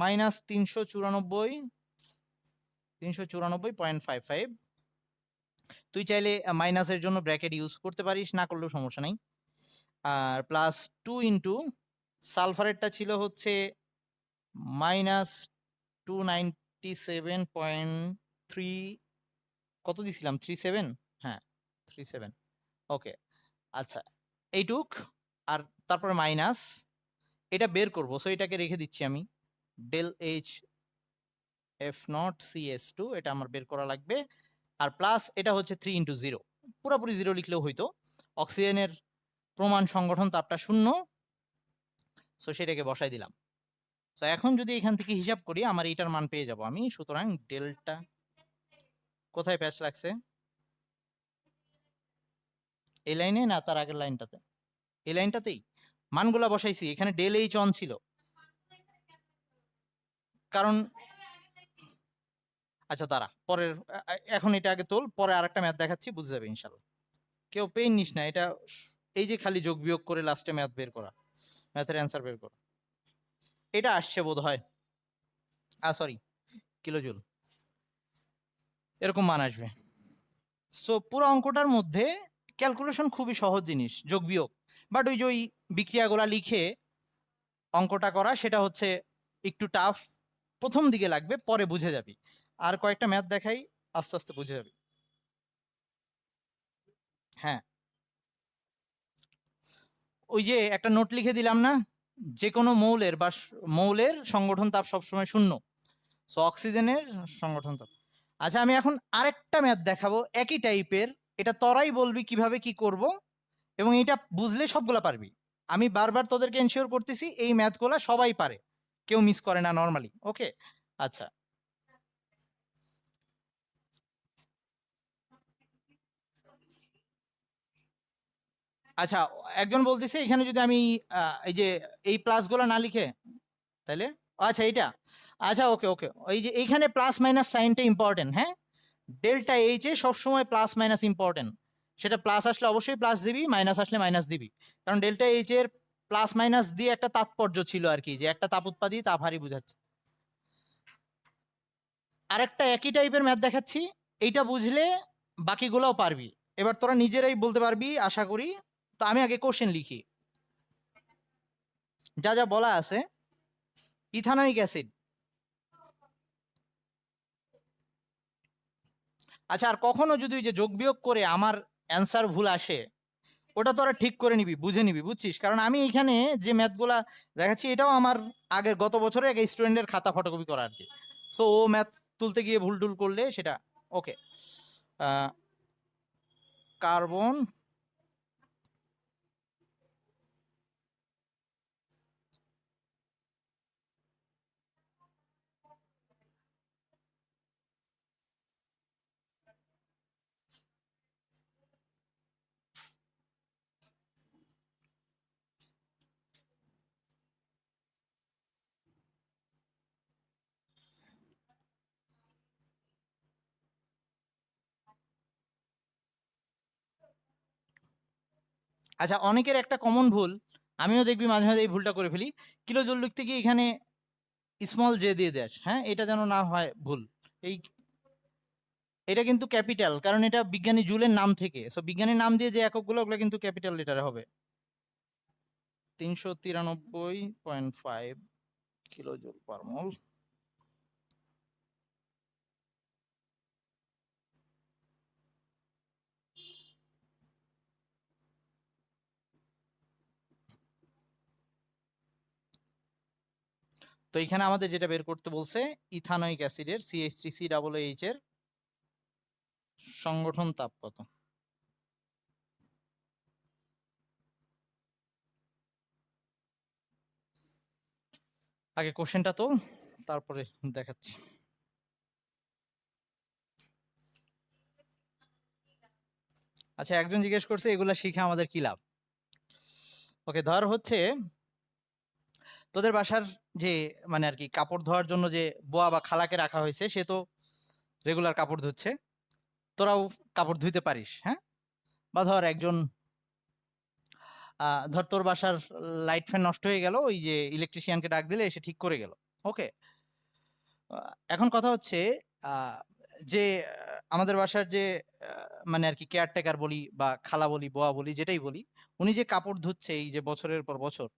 মাইনাস 394.55। তুই চাইলে মাইনাসের জন্য ব্র্যাকেট ইউজ করতে পারিস, না করলেও সমস্যা নাই। আর প্লাস 2 ইন্টু সালফারেরটা ছিল হচ্ছে মাইনাস 297.3, কত দিছিলাম 37, হ্যাঁ 37। ওকে, আচ্ছা এইটুক, আর তারপরে মাইনাস এটা বের করব, সো এটাকে রেখে দিচ্ছি আমি, del H F naught CS two, এটা আমার বের করা লাগবে। আর প্লাস এটা হচ্ছে 3 ইন্টু জিরো, পুরোপুরি জিরো লিখলেও হইতো, অক্সিজেনের প্রমাণ সংগঠন তাপটা শূন্য, সো সেটাকে বসাই দিলাম। তো এখন যদি এখান থেকে হিসাব করি আমার এটার মান পেয়ে যাব আমি। সুতরাং ডেল্টা, কোথায় প্যাচ লাগছে? এই লাইনে না তার আগের লাইনটাতে? এই লাইনটাতেই মানগুলা বসাইছি, এখানে ডেল এইচ অন ছিল, কারণ আচ্ছা তারা পরের এখন এটা আগে তোল, পরে আরেকটা ম্যাথ দেখাচ্ছি, বুঝে যাবে ইনশাল্লাহ। কেউ পেইন নিস না, এটা এই যে খালি যোগ বিয়োগ করে লাস্টে ম্যাথ বের করা, ম্যাথের অ্যান্সার বের করা, এটা আসছে বোধ হয়, সরি কিলোজুল, এরকম মান আসবে। সো পুরো অঙ্কটার মধ্যে ক্যালকুলেশন খুবই সহজ জিনিস, যোগ বিয়োগ, বাট ওই যে ওই বিক্রিয়াগুলা লিখে অঙ্কটা করা সেটা হচ্ছে একটু টাফ, প্রথম দিকে লাগবে, পরে বুঝে যাবি। আর কয়েকটা ম্যাথ দেখাই, আস্তে আস্তে বুঝে যাবি। হ্যাঁ, ওই যে একটা নোট লিখে দিলাম না, যে কোনো মৌলের বা মৌলের সংগঠন তাপ সবসময় শূন্য, সো অক্সিজেনের সংগঠন তাপ। আচ্ছা, আমি এখন আরেকটা ম্যাথ দেখাবো একই টাইপের, এটা তোরাই বলবি কিভাবে কি করব, এবং এটা বুঝলে সবগুলা পারবি। আমি বারবার তোদেরকে এনশিওর করতেছি এই ম্যাথগুলা সবাই পারে, কেউ মিস করে না নর্মালি। ওকে, আচ্ছা আচ্ছা, একজন বলতেছে এখানে যদি আমি এই যে এই প্লাসগুলো না লিখে, তাহলে আচ্ছা এইটা, আচ্ছা ওকে ওকে, ওই যে এইখানে প্লাস মাইনাস সাইনটা ইম্পর্টেন্ট, হ্যাঁ, ডেল্টা এইচ এ সবসময় প্লাস মাইনাস ইম্পর্টেন্ট, সেটা প্লাস আসলে অবশ্যই প্লাস দিবি, মাইনাস আসলে মাইনাস দিবি, কারণ ডেল্টা এইচ এর প্লাস মাইনাস দিয়ে একটা তাৎপর্য ছিল আর কি, যে একটা তাপ উৎপাদী তাপ হারি বুঝাচ্ছে। আরেকটা একই টাইপের ম্যাথ দেখাচ্ছি, এইটা বুঝলে বাকিগুলোও পারবি, এবার তোরা নিজেরাই বলতে পারবি আশা করি। তো আমি আগে কোশ্চেন লিখি, যা যা বলা আছে। ইথানোয়িক অ্যাসিড, আচ্ছা, আর কখনো যদি ওই যে যোগ বিয়োগ করে আমার অ্যান্সার ভুল আসে, ওটা তোরা ঠিক করে নিবি, বুঝে নিবি, বুঝছিস? কারণ আমি এখানে যে ম্যাথগুলা দেখাচ্ছি এটাও আমার আগের গত বছরে এক স্টুডেন্টের খাতা ফটোকপি করা আর কি, সো ও ম্যাথ তুলতে গিয়ে ভুল টুল করলে সেটা। ওকে, কার্বন আচ্ছা, অনেকের একটা কমন ভুল, আমিও দেখবি মাঝে মাঝে এই ভুলটা করে ফেলি, কিলোজুল লিখতে গিয়ে এখানে স্মল জে দিয়ে দেস, হ্যাঁ, এটা যেন না হয় ভুল। এই এটা কিন্তু ক্যাপিটাল, কারণ এটা বিজ্ঞানী জুলের নাম থেকে, সো বিজ্ঞানীর নাম দিয়ে যে এককগুলো ওগুলো কিন্তু ক্যাপিটাল লেটারে হবে। 393.5 কিলোজুল পার মোল। তো এখানে আমাদের যেটা বের করতে বলছে, ইথানোয়িক অ্যাসিডের CH3COOH এর সংগঠন তাপ কত। আগে কোশ্চেনটা তো, তারপরে দেখাচ্ছি। আচ্ছা, একজন জিজ্ঞেস করছে এগুলা শিখে আমাদের কি লাভ। ওকে, ধর হচ্ছে তোদের বাসার যে মানে আর কি কাপড় ধোয়ার জন্য যে বোয়া বা খালাকে রাখা হয়েছে, সে তো রেগুলার কাপড় ধুচ্ছে, তোরাও কাপড় ধুইতে পারিস, হ্যাঁ। বা ধর একজন ধর তোর বাসার লাইট ফ্যান নষ্ট হয়ে গেল, ওই যে ইলেকট্রিশিয়ানকে ডাক দিলে এসে ঠিক করে গেল। ওকে, এখন কথা হচ্ছে আহ, যে আমাদের বাসার যে মানে আর কি কেয়ারটেকার বলি বা খালা বলি বোয়া বলি যেটাই বলি, উনি যে কাপড় ধুচ্ছে এই যে বছরের পর বছর,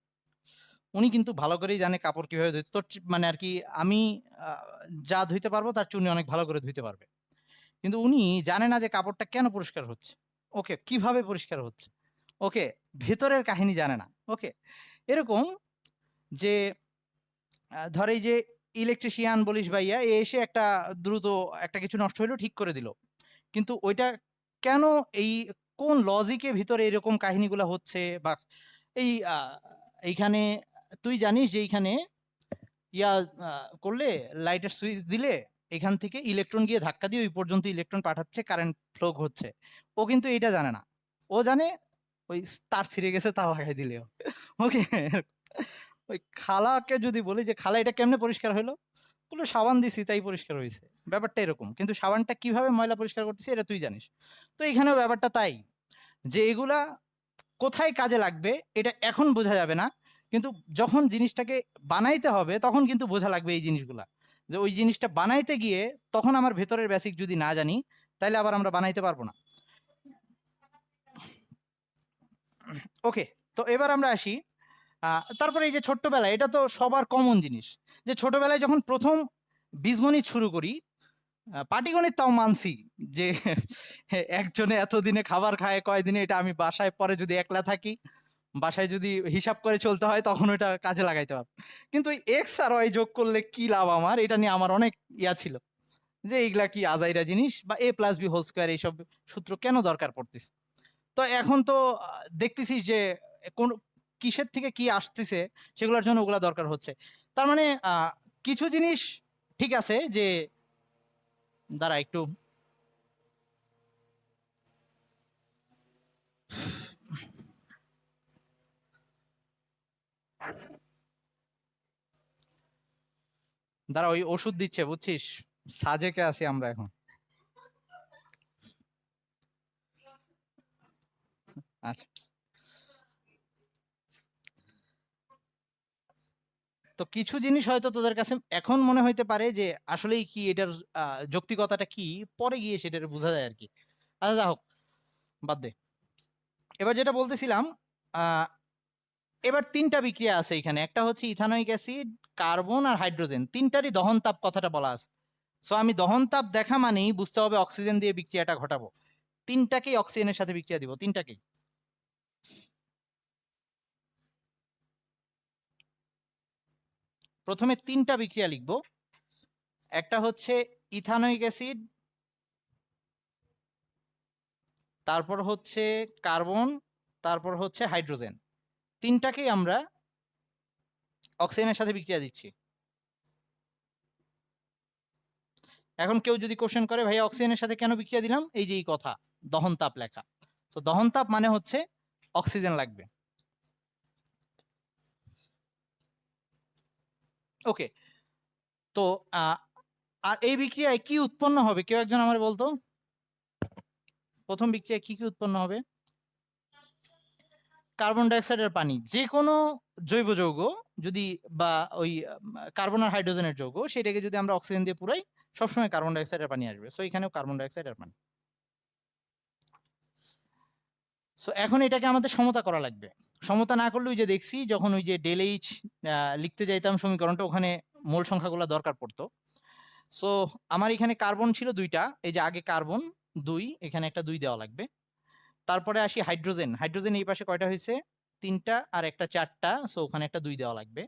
উনি কিন্তু ভালো করেই জানে কাপড় কিভাবে ধুইতে। তো মানে আর কি আমি আহ, যা ধুইতে পারবো তার চেয়ে উনি অনেক ভালো করে ধুইতে পারবে, কিন্তু উনি জানে না যে কাপড়টা কেন পরিষ্কার হচ্ছে, ওকে, কিভাবে পরিষ্কার হচ্ছে, ওকে, ভেতরের কাহিনী জানে না। ওকে, এরকম যে ধর এই যে ইলেকট্রিশিয়ান বলিস ভাইয়া, এ এসে একটা দ্রুত একটা কিছু নষ্ট হইলো ঠিক করে দিল, কিন্তু ওইটা কেন, এই কোন লজিকে ভিতরে এরকম কাহিনীগুলো হচ্ছে, বা এই এইখানে তুই জানিস যে এইখানে ইয়া করলে, লাইটের সুইচ দিলে এখান থেকে ইলেকট্রন গিয়ে ধাক্কা দিয়ে ওই পর্যন্ত ইলেকট্রন পাঠাচ্ছে, কারেন্ট ফ্লো হচ্ছে। ও কিন্তু এটা জানে না, ও জানে ওই তার ছিঁড়ে গেছে তার লাগাই দিলেও। ওকে, ওই খালাকে যদি বলি যে খালা এটা কেমনে পরিষ্কার হলো, বলে সাবান দিছি তাই পরিষ্কার হয়েছে, ব্যাপারটা এরকম। কিন্তু সাবানটা কিভাবে ময়লা পরিষ্কার করতেছে এটা তুই জানিস। তো এখানেও ব্যাপারটা তাই, যে এগুলা কোথায় কাজে লাগবে এটা এখন বোঝা যাবে না, কিন্তু যখন জিনিসটাকে বানাইতে হবে তখন কিন্তু বোঝা লাগবে এই জিনিসগুলা, যে ওই জিনিসটা বানাইতে গিয়ে তখন আমার ভেতরের বেসিক যদি না জানি, তাহলে আবার আমরা বানাইতে পারবো না। ওকে, তো এবার আমরা আসি তারপরে এই যে ছোট্টবেলায়, এটা তো সবার কমন জিনিস, যে ছোটবেলায় যখন প্রথম বীজগণিত শুরু করি, পাটিগণিত তাও মানছি, যে একজনে এতদিনে খাবার খায় কয়দিনে, এটা আমি বাসায় পরে যদি একলা থাকি, বাসায় যদি হিসাব করে চলতে হয় তখন ওটা কাজে লাগাইতে পারবো। কিন্তু এক্স আর ওয়াই যোগ করলে কি লাভ, আমার এটা নিয়ে আমার অনেক ইয়া ছিল, যে এইগুলা কি আজাইরা জিনিস, বা A+B² এইসব সূত্র কেন দরকার পড়তেছে। তো এখন তো দেখতেছিস যে কোন কিসের থেকে কি আসতেছে, সেগুলোর জন্য ওগুলা দরকার হচ্ছে। তার মানে কিছু জিনিস ঠিক আছে, যে দাঁড়া একটু, দাঁড়া ওই ওষুধ দিচ্ছে বুঝছিস, সাজেকে আছি আমরা এখন। আচ্ছা, তো কিছু জিনিস হয়তো তোদের কাছে এখন মনে হইতে পারে যে আসলেই কি এটার যৌক্তিকতাটা কি, পরে গিয়ে সেটা বোঝা যায় আর কি। আচ্ছা, যা হোক, বাদ দে। এবার যেটা বলতেছিলাম, আহ এবার তিনটা বিক্রিয়া আছে এখানে, একটা হচ্ছে ইথানোয়িক অ্যাসিড, কার্বন আর হাইড্রোজেন, তিনটারই দহন তাপ কথাটা বলা আছে। সো আমি দহন তাপ দেখা মানেই বুঝতে হবে অক্সিজেন দিয়ে বিক্রিয়াটা ঘটাবো, তিনটাকেই অক্সিজেনের সাথে বিক্রিয়া দিব, তিনটাকেই। প্রথমে তিনটা বিক্রিয়া লিখবো, একটা হচ্ছে ইথানোয়িক অ্যাসিড তারপর হচ্ছে কার্বন, তারপর হচ্ছে হাইড্রোজেন, তিনটাকেই আমরা অক্সিজেনের সাথে বিক্রিয়া দিচ্ছি। এখন কেউ যদি কোশ্চেন করে ভাই অক্সিজেনের সাথে কেন বিক্রিয়া দিলাম, এই যে এই কথা দহন তাপ লেখা। তো দহন তাপ মানে হচ্ছে অক্সিজেন লাগবে। ওকে, তো আর এই বিক্রিয়ায় কি উৎপন্ন হবে কেউ একজন আমার বলতো, প্রথম বিক্রিয়ায় কি কি উৎপন্ন হবে? কার্বন ডাইঅক্সাইড আর পানি, যে কোনো জৈব যৌগ যদি বা ওই কার্বন আর হাইড্রোজেনের যৌগ, সেটাকে যদি আমরা অক্সিজেন দিয়ে পুরাই সবসময় কার্বন ডাইঅক্সাইড আর পানি আসবে। সো এখানেও কার্বন ডাইঅক্সাইড আর পানি। সো এখন এটাকে আমাদের সমতা করা লাগবে। সমতা না করলে ওই যে দেখছি যখন ওই যে ডেল এইচ লিখতে যাইতাম সমীকরণটা, ওখানে মোল সংখ্যাগুলো দরকার পড়তো। সো আমার এখানে কার্বন ছিল দুইটা, এই যে আগে কার্বন 2, এখানে একটা 2 দেওয়া লাগবে। তারপরে আসি হাইড্রোজেন, হাইড্রোজেন এই পাশে কয়টা হয়েছে? 3টা, আর একটা 4টা, সো ওখানে একটা 2 দেওয়া লাগবে।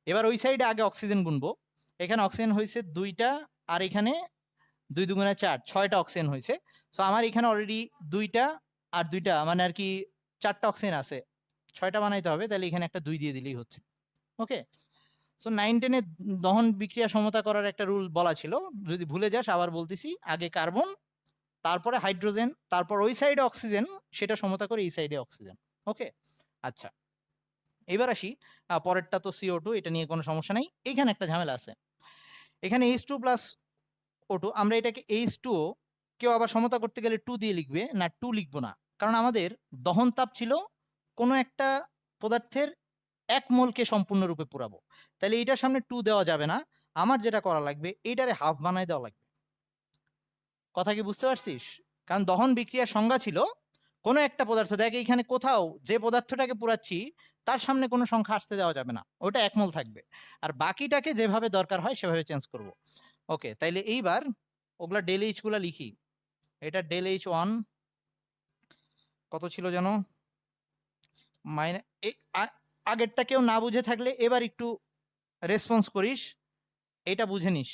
এবার ওই সাইডে আগে অক্সিজেন গুনবো, এখানে অক্সিজেন হয়েছে 2টা, আর এখানে 2 দুগুণে 4, 6টা অক্সিজেন হয়েছে। সো আমার এখানে অলরেডি 2টা আর 2টা মানে আর কি 4টা অক্সিজেন আছে, 6টা বানাইতে হবে, তাহলে এখানে একটা 2 দিয়ে দিলেই হচ্ছে। ওকে, সো 9-10-এ দহন বিক্রিয়া সমতা করার একটা রুল বলা ছিল, যদি ভুলে যাস আবার বলতেছি, আগে কার্বন, তারপরে হাইড্রোজেন, তারপর ওই সাইডে অক্সিজেন, সেটা সমতা করে এই সাইডে অক্সিজেন। ওকে, আচ্ছা এবার আসি পরেরটা তো CO2, এটা নিয়ে কোনো সমস্যা নাই। এখানে একটা ঝামেলা আছে, এখানে H2 প্লাস O2, আমরা এটাকে H2O, কেউ আবার সমতা করতে গেলে 2 দিয়ে লিখবে, না 2 লিখবো না, কারণ আমাদের দহন তাপ ছিল কোনো একটা পদার্থের 1 মোলকে সম্পূর্ণরূপে পুরাবো, তাহলে এটার সামনে 2 দেওয়া যাবে না। আমার যেটা করা লাগবে, এইটারে হাফ বানায় দেওয়া লাগবে। কথা কি বুঝতে পারছিস? কারণ দহন বিক্রিয়ার সংজ্ঞা ছিল কোনো একটা পদার্থ, দেখ এইখানে কোথাও যে পদার্থটাকে পুরাচ্ছি তার সামনে কোনো সংখ্যা আসতে দেওয়া যাবে না, ওটা 1 মোল থাকবে, আর বাকিটাকে যেভাবে দরকার হয় সেভাবে চেঞ্জ করব। ওকে, তাইলে এইবার ওগুলা ডেল এইচ গুলা লিখি। এটা ডেল এইচ 1 কত ছিল যেন, মাইনাস, আগেরটা কেউ না বুঝে থাকলে এবার একটু রেসপন্স করিস, এটা বুঝে নিস।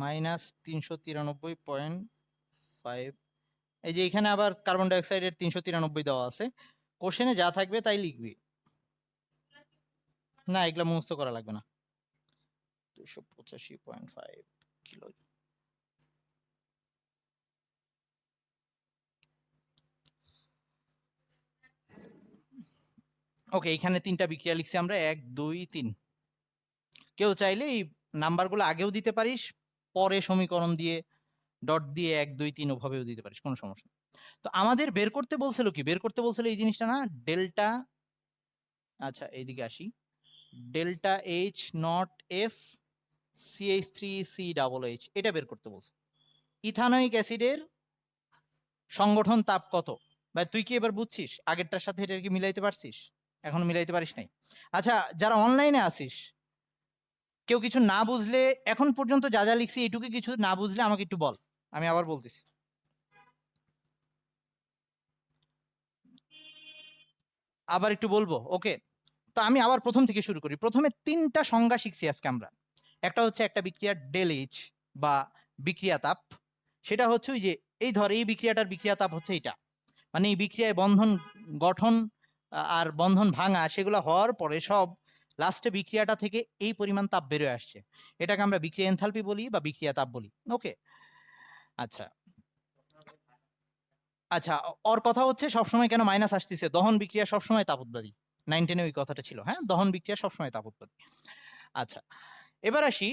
-393.5, এই যে এখানে আবার কার্বন ডাইঅক্সাইডের 393 দেওয়া আছে, কোশ্চেনে যা থাকবে তাই লিখবি, না এগুলা মুখস্থ করা লাগবে না। 285.5 কিলো। ওকে, এখানে 3টা বিক্রিয়া লিখছি আমরা, 1 2 3। কেউ চাইলে এই নাম্বারগুলো আগেও দিতে পারিস, পরে সমীকরণ দিয়ে ডট দিয়ে 1 2 3 ওভাবেও দিতে পারিস, কোনো সমস্যা নেই। তো আমাদের বের করতে বলছিল কি, বের করতে বলছিল এই জিনিসটা না, ডেল্টা, আচ্ছা এইদিকে আসি, delta H naught F CH3CH, এটা বের করতে বলছে। ইথানোয়িক অ্যাসিডের সংগঠন তাপ কত? ভাই তুই কি এবার বুঝছিস আগেরটার সাথে এটা কি মিলাইতে পারছিস? এখন মিলাইতে পারিস নাই। আচ্ছা যারা অনলাইনে আসিস, কেউ কিছু না বুঝলে, এখন পর্যন্ত যা যা লিখছি এটুকু কিছু না বুঝলে আমাকে একটু বল, আমি আবার বলতেছি। আবার একটু বলবো, ওকে। তো আমি আবার প্রথম থেকে শুরু করি। প্রথমে 3টা সংজ্ঞা শিখছি আজকে আমরা। একটা হচ্ছে একটা বিক্রিয়ার ডেল এইচ বা বিক্রিয়া তাপ, সেটা হচ্ছে ওই যে এই ধর এই বিক্রিয়াটার বিক্রিয়া তাপ হচ্ছে এটা, মানে এই বিক্রিয়ায় বন্ধন গঠন আর বন্ধন ভাঙা সেগুলো হওয়ার পরে সব লাস্টে বিক্রিয়াটা থেকে এই পরিমাণ তাপ বেরোয় আসছে, এটাকে আমরা বিক্রিয়া এনথালপি বলি বা বিক্রিয়া তাপ বলি। ওকে, আচ্ছা আচ্ছা, ওর কথা হচ্ছে সবসময় কেন মাইনাস আসতেছে, দহন বিক্রিয়া সবসময় তাপ উৎপাদী। 9-10-এ ওই কথাটা ছিল, হ্যাঁ, দহন বিক্রিয়া সবসময় তাপ উৎপাদী। আচ্ছা এবার আসি,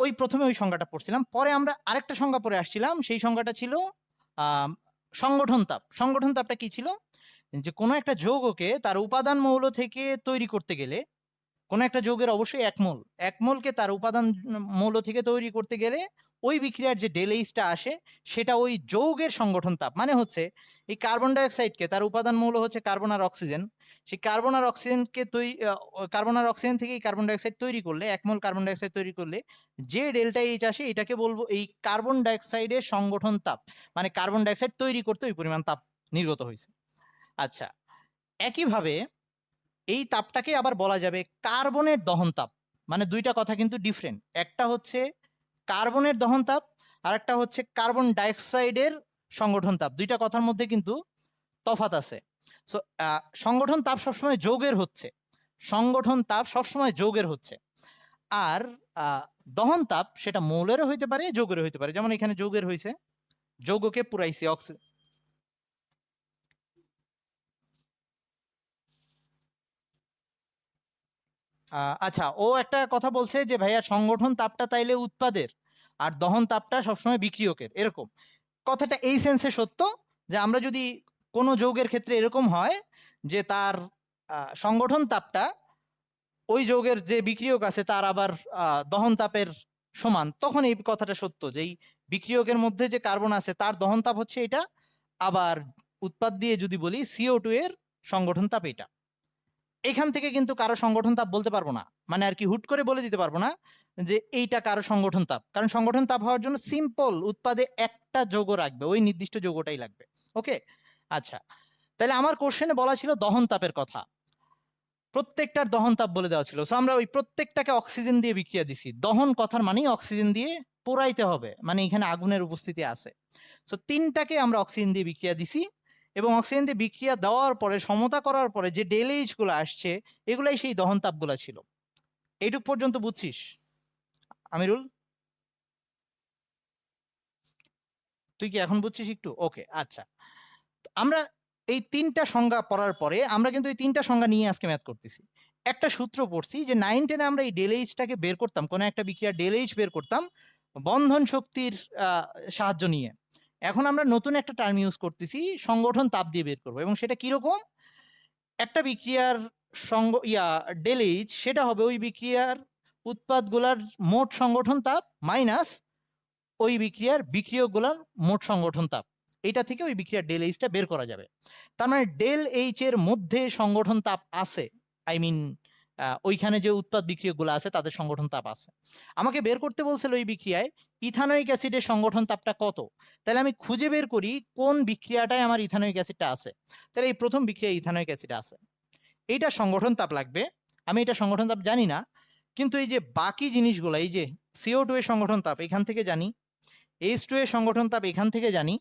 ওই প্রথমে ওই সংজ্ঞাটা পড়ছিলাম, পরে আমরা আরেকটা সংজ্ঞা পরে আসছিলাম, সেই সংজ্ঞাটা ছিল সংগঠন তাপ। সংগঠন তাপটা কি ছিল, যে কোনো একটা যৌগকে তার উপাদান মৌল থেকে তৈরি করতে গেলে, কোনো একটা যৌগের অবশ্যই 1 মোল, 1 মোলকে তার উপাদান মৌল থেকে তৈরি করতে গেলে ওই বিক্রিয়ার যে ডেল এইচটা আসে সেটা ওই যৌগের সংগঠন তাপ, মানে হচ্ছে এই কার্বন ডাইঅক্সাইডকে তার উপাদান মৌল হচ্ছে কার্বন আর অক্সিজেন, সেই কার্বন আর অক্সিজেনকে কার্বন আর অক্সিজেন থেকে কার্বন ডাইঅক্সাইড তৈরি করলে, 1 মোল কার্বন ডাইঅক্সাইড তৈরি করলে যে ডেল্টা এইচ আসে, এটাকে বলবো এই কার্বন ডাইঅক্সাইডের সংগঠন তাপ, মানে কার্বন ডাইঅক্সাইড তৈরি করতে ওই পরিমাণ তাপ নির্গত হয়েছে। আচ্ছা একইভাবে এই তাপটাকে আবার বলা যাবে কার্বনের দহন তাপ। মানে দুইটা কথা কিন্তু ডিফারেন্ট, একটা হচ্ছে কার্বনের দহন তাপ আর একটা হচ্ছে কার্বন ডাইঅক্সাইডের সংগঠন তাপ। দুইটা কথার মধ্যে কিন্তু তফাৎ আছে। সো সংগঠন তাপ সবসময় যৌগের হচ্ছে, সংগঠন তাপ সবসময় যৌগের হচ্ছে। আর দহন তাপ সেটা মৌলেরও হইতে পারে, যৌগেরও হইতে পারে। যেমন এখানে যৌগের হয়েছে, যৌগকে পুরাইছি অক্সিজেন। আচ্ছা, ও একটা কথা বলছে যে ভাইয়া সংগঠন তাপটা তাইলে উৎপাদের আর দহন তাপটা সবসময় বিক্রিয়কের, এরকম। কথাটা এই সেন্সে সত্য যে আমরা যদি কোনো যৌগের ক্ষেত্রে এরকম হয় যে তার সংগঠন তাপটা ওই যৌগের যে বিক্রিয়ক আছে তার আবার দহন তাপের সমান, তখন এই কথাটা সত্য যে এই বিক্রিয়কের মধ্যে যে কার্বন আছে তার দহন তাপ হচ্ছে এটা, আবার উৎপাদ দিয়ে যদি বলি CO2 এর সংগঠন তাপ এটা। এখান থেকে কিন্তু কারো সংগঠন তাপ বলতে পারবো না, মানে আর কি হুট করে বলে দিতে পারবো না যে এইটা কারো সংগঠন তাপ, কারণ সংগঠন তাপ হওয়ার জন্য সিম্পল উৎপাদে একটা যৌগ রাখবে, ওই নির্দিষ্ট যৌগটাই লাগবে। ওকে, আচ্ছা, তাহলে আমার কোশ্চেনে বলা ছিল দহন তাপের কথা, প্রত্যেকটার দহন তাপ বলে দেওয়া ছিল। সো আমরা ওই প্রত্যেকটাকে অক্সিজেন দিয়ে বিক্রিয়া দিছি। দহন কথার মানেই অক্সিজেন দিয়ে পোড়াইতে হবে, মানে এখানে আগুনের উপস্থিতি আছে। সো তিনটাকে আমরা অক্সিজেন দিয়ে বিক্রিয়া দিছি, এবং অক্সিজেন দিয়ে বিক্রিয়া দেওয়ার পরে সমতা করার পরে যে ডেলএইচ গুলো আসছে এগুলাই সেই দহন তাপগুলো ছিল। এইটুক পর্যন্ত বুঝছিস আমিরুল? তুই কি এখন বুঝছিস একটু? ওকে, আচ্ছা। আমরা এই তিনটা সংজ্ঞা পড়ার পরে আমরা কিন্তু এই তিনটা সংজ্ঞা নিয়ে আজকে ম্যাথ করতেছি। একটা সূত্র পড়ছি যে 9-10 আমরা এই ডেলএইচটাকে বের করতাম, কোন একটা বিক্রিয়ার ডেলএইচ বের করতাম বন্ধন শক্তির সাহায্য নিয়ে। এখন আমরা নতুন একটা টার্ম ইউজ করতেছি, সংগঠন তাপ দিয়ে বের করবো। এবং সেটা কিরকম? একটা বিক্রিয়ার ডেলএইচ সেটা হবে ওই বিক্রিয়ার উৎপাদগুলার মোট সংগঠন তাপ মাইনাস ওই বিক্রিয়ার বিক্রিয়কগুলোর মোট সংগঠন তাপ। এটা থেকে ওই বিক্রিয়ার ডেল এইচটা বের করা যাবে। তার মানে ডেল এইচ এর মধ্যে সংগঠন তাপ আছে, আই মিন ওইখানে যে উৎপাদ বিক্রিয়কগুলো আছে তাদের সংগঠন তাপ আছে। আমাকে বের করতে বলছিল ওই বিক্রিয়ায় ইথানোয়িক অ্যাসিডের সংগঠন তাপটা কত। তাহলে আমি খুঁজে বের করি কোন বিক্রিয়াটায় আমার ইথানোয়িক অ্যাসিডটা আছে। তাহলে এই প্রথম বিক্রিয়া ইথানোয়িক অ্যাসিড আছে, এইটা সংগঠন তাপ লাগবে। আমি এটা সংগঠন তাপ জানি না, কিন্তু এই যে বাকি জিনিসগুলো, এই যে CO2 এর সংগঠন তাপ এখান থেকে জানি, H2 এর সংগঠন তাপ এখান থেকে জানি,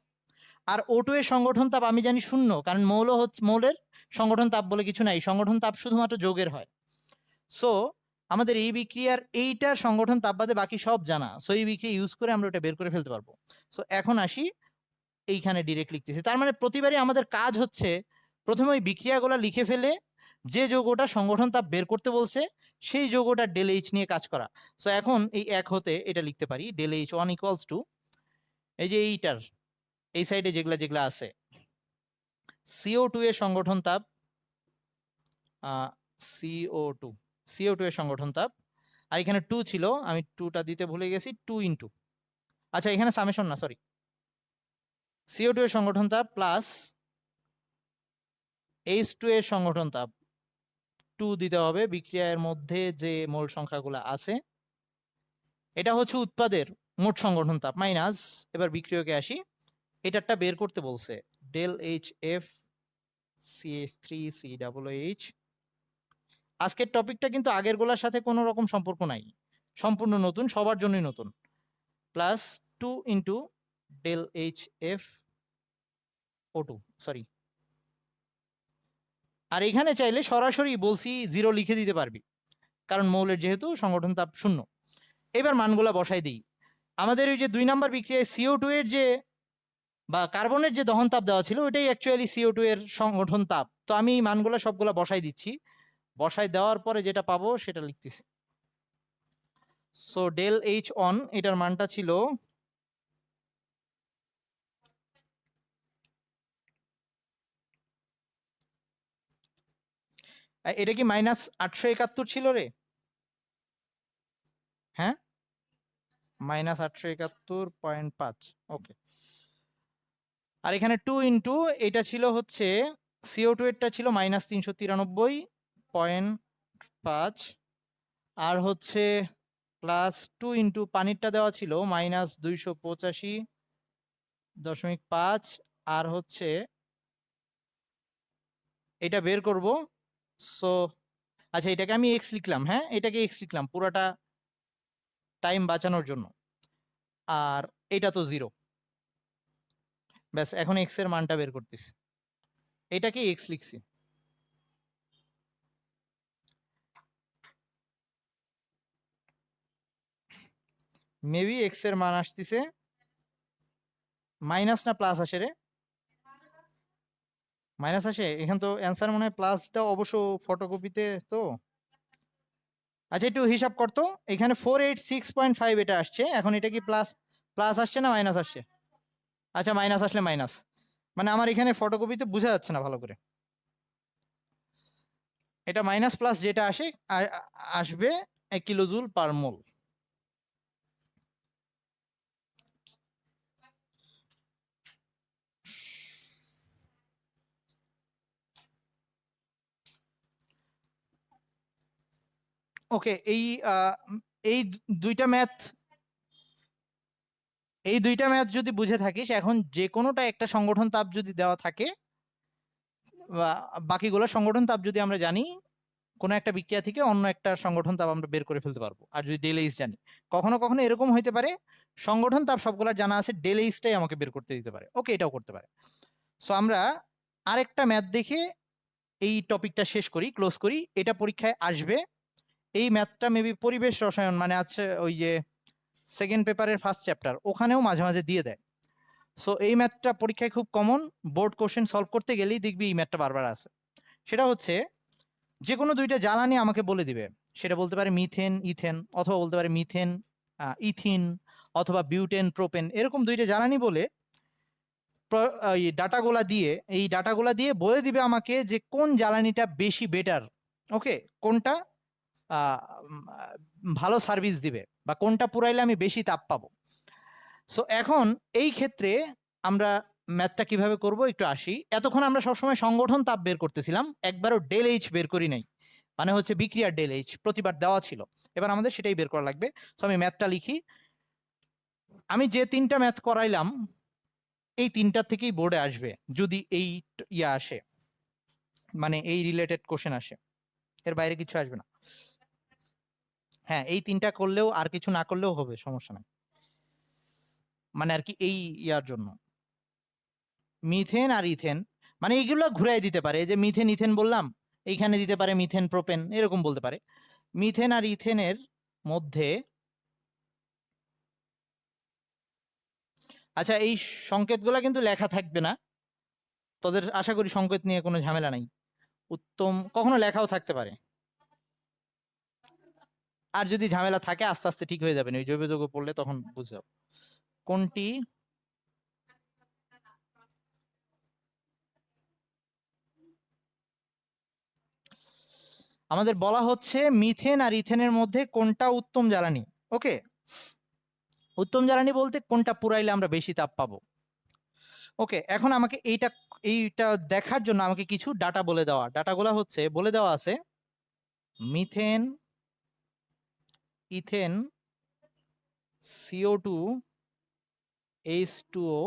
আর O2 এর সংগঠন তাপ আমি জানি শূন্য, কারণ মৌল হচ্ছে, মৌলের সংগঠন তাপ বলে কিছু নাই, সংগঠন তাপ শুধুমাত্র যৌগের হয়। সো আমাদের এই বিক্রিয়ার এইটার সংগঠন তাপ বাদে বাকি সব জানা, সো এই বিক্রিয়া ইউজ করে আমরা ওটা বের করে ফেলতে পারবো। সো এখন আসি, এইখানে ডিরেক্ট লিখতেছি। তার মানে প্রতিবারই আমাদের কাজ হচ্ছে প্রথমে ওই বিক্রিয়াগুলো লিখে ফেলে যে যৌগটা সংগঠন তাপ বের করতে বলছে সেই যৌগটা ডেল এইচ নিয়ে কাজ করা। সো এখন এই এক হতে এটা লিখতে পারি del H one equals to, এই যে এইটার এই সাইডে যেগুলা যেগুলা আছে, CO2 এর সংগঠন তাপ, CO2 CO2 এর সংগঠন তাপ, আর এখানে 2 ছিল, আমি 2টা দিতে ভুলে গেছি, 2 ইন্টু, আচ্ছা এখানে সামেশন না, সরি, CO2 এর সংগঠন তাপ প্লাস H2 এর সংগঠন তাপ 2 দিতে হবে বিক্রিয়ার মধ্যে যে মোল সংখ্যাগুলো আছে। এটা হচ্ছে উৎপাদের মোট সংগঠন তাপ মাইনাস, এবার বিক্রিয়কে আসি, এটারটা বের করতে বলছে ডেল এইচ এফ CH3COOH। আজকের টপিকটা কিন্তু আগের গুলার সাথে কোনো রকম সম্পর্ক নাই, সম্পূর্ণ নতুন, সবার জন্যই নতুন। Plus 2 into del H F O2, sorry. আর এখানে চাইলে সরাসরি বলছি 0 লিখে দিতে পারবি, কারণ মৌলের যেহেতু সংগঠন তাপ শূন্য। এবার মানগুলা বসাই দিই। আমাদের ওই যে 2 নাম্বার বিক্রিয়ায় CO2 এর যে বা কার্বনের যে দহন তাপ দেওয়া ছিল ওইটাই অ্যাকচুয়ালি CO2 এর সংগঠন তাপ। তো আমি এই মানগুলা সবগুলা বসাই দিচ্ছি, বসাই দেওয়ার পরে যেটা পাবো সেটা লিখতেছি। সো ডেল এইচ অন এটার মানটা ছিল এটা কি -871 ছিল রে? হ্যাঁ, -871.5। ওকে, আর এখানে 2 ইন্টু এটা ছিল হচ্ছে CO2 এরটা ছিল -393.5, আর হচ্ছে প্লাস 2 ইন্টু পানিরটা দেওয়া ছিল -285.5, আর হচ্ছে এটা বের করব সো আচ্ছা, এটাকে আমি এক্স লিখলাম, হ্যাঁ এটাকে এক্স লিখলাম পুরাটা টাইম বাঁচানোর জন্য, আর এটা তো 0। ব্যাস, এখন এক্স এর মানটা বের করতেছি, এটাকে এক্স লিখছি। মেবি এক্স এর মান আসতেছে মাইনাস না প্লাস আসে রে? মাইনাস আসে এখান, তো অ্যান্সার মনে হয় প্লাসটা অবশ্য ফটোকপিতে তো। আচ্ছা একটু হিসাব করতো, এখানে 486.5 এটা আসছে, এখন এটা কি প্লাস প্লাস আসছে না মাইনাস আসছে? আচ্ছা মাইনাস আসলে মাইনাস, মানে আমার এখানে ফটোকপিতে বোঝা যাচ্ছে না ভালো করে। এটা মাইনাস প্লাস যেটা আসে আসবে 1 কিলোজুল পার মোল। ওকে, এই দুইটা ম্যাথ, এই দুইটা ম্যাথ যদি বুঝে থাকিস, এখন যে কোনোটা একটা সংগঠন তাপ যদি দেওয়া থাকে, বাকিগুলো সংগঠন তাপ যদি আমরা জানি, কোনো একটা বিক্রিয়া থেকে অন্য একটা সংগঠন তাপ আমরা বের করে ফেলতে পারবো, আর যদি ডেল এইচ জানি। কখনো কখনো এরকম হইতে পারে সংগঠন তাপ সবগুলা জানা আছে, ডেল এইচটাই আমাকে বের করতে দিতে পারে। ওকে, এটাও করতে পারে। সো আমরা আরেকটা ম্যাথ দেখে এই টপিকটা শেষ করি, ক্লোজ করি। এটা পরীক্ষায় আসবে, এই ম্যাথটা মেবি পরিবেশ রসায়ন মানে আছে ওই যে সেকেন্ড পেপারের ফার্স্ট চ্যাপ্টার, ওখানেও মাঝে মাঝে দিয়ে দেয়। সো এই ম্যাথটা পরীক্ষায় খুব কমন, বোর্ড কোশ্চেন সলভ করতে গেলেই দেখবি এই ম্যাথটা বারবার আছে। সেটা হচ্ছে যে কোনো দুইটা জ্বালানি আমাকে বলে দিবে, সেটা বলতে পারে মিথেন ইথেন, অথবা বলতে পারে মিথেন ইথিন, অথবা বিউটেন প্রোপেন, এরকম দুইটা জ্বালানি বলে এই ডাটাগুলা দিয়ে বলে দিবে আমাকে যে কোন জ্বালানিটা বেশি বেটার, ওকে, কোনটা ভালো সার্ভিস দিবে, বা কোনটা পুরাইলে আমি বেশি তাপ পাবো। সো এখন এই ক্ষেত্রে আমরা ম্যাথটা কিভাবে করব একটু আসি। এতক্ষণ আমরা সবসময় সংগঠন তাপ বের করতেছিলাম, একবারও ডেল এইচ বের করি নাই, মানে হচ্ছে বিক্রিয়ার ডেল এইচ প্রতিবার দেওয়া ছিল, এবার আমাদের সেটাই বের করা লাগবে। সো আমি ম্যাথটা লিখি। আমি যে তিনটা ম্যাথ করাইলাম এই তিনটার থেকেই বোর্ডে আসবে, যদি এই ইয়া আসে, মানে এই রিলেটেড কোশ্চেন আসে, এর বাইরে কিছু আসবে না। হ্যাঁ, এই তিনটা করলেও আর কিছু না করলেও হবে, সমস্যা নাই, মানে আর কি এই ইয়ার জন্য মিথেন আর ইথেন, মানে এইগুলো ঘুরাই দিতে পারে, এই যে মিথেন ইথেন বললাম, এইখানে দিতে পারে মিথেন প্রোপেন, এরকম বলতে পারে। মিথেন আর ইথেনের মধ্যে, আচ্ছা এই সংকেতগুলো কিন্তু লেখা থাকবে না, তোদের আশা করি সংকেত নিয়ে কোনো ঝামেলা নাই। উত্তম কখনো লেখাও থাকতে পারে, আর যদি ঝামেলা থাকে আস্তে আস্তে ঠিক হয়ে যাবে, ওই জৈব যৌগ পড়লে তখন বুঝাও কোনটি আমাদের বলা হচ্ছে মিথেন আর ইথেনের মধ্যে কোনটা উত্তম জ্বালানি। ওকে, উত্তম জ্বালানি বলতে কোনটা পুরাইলে আমরা বেশি তাপ পাবো। ওকে, এখন আমাকে এইটা দেখার জন্য আমাকে কিছু ডাটা বলে দেওয়া, ডাটাগুলো হচ্ছে বলে দেওয়া আছে মিথেন ইথেন CO2 H2O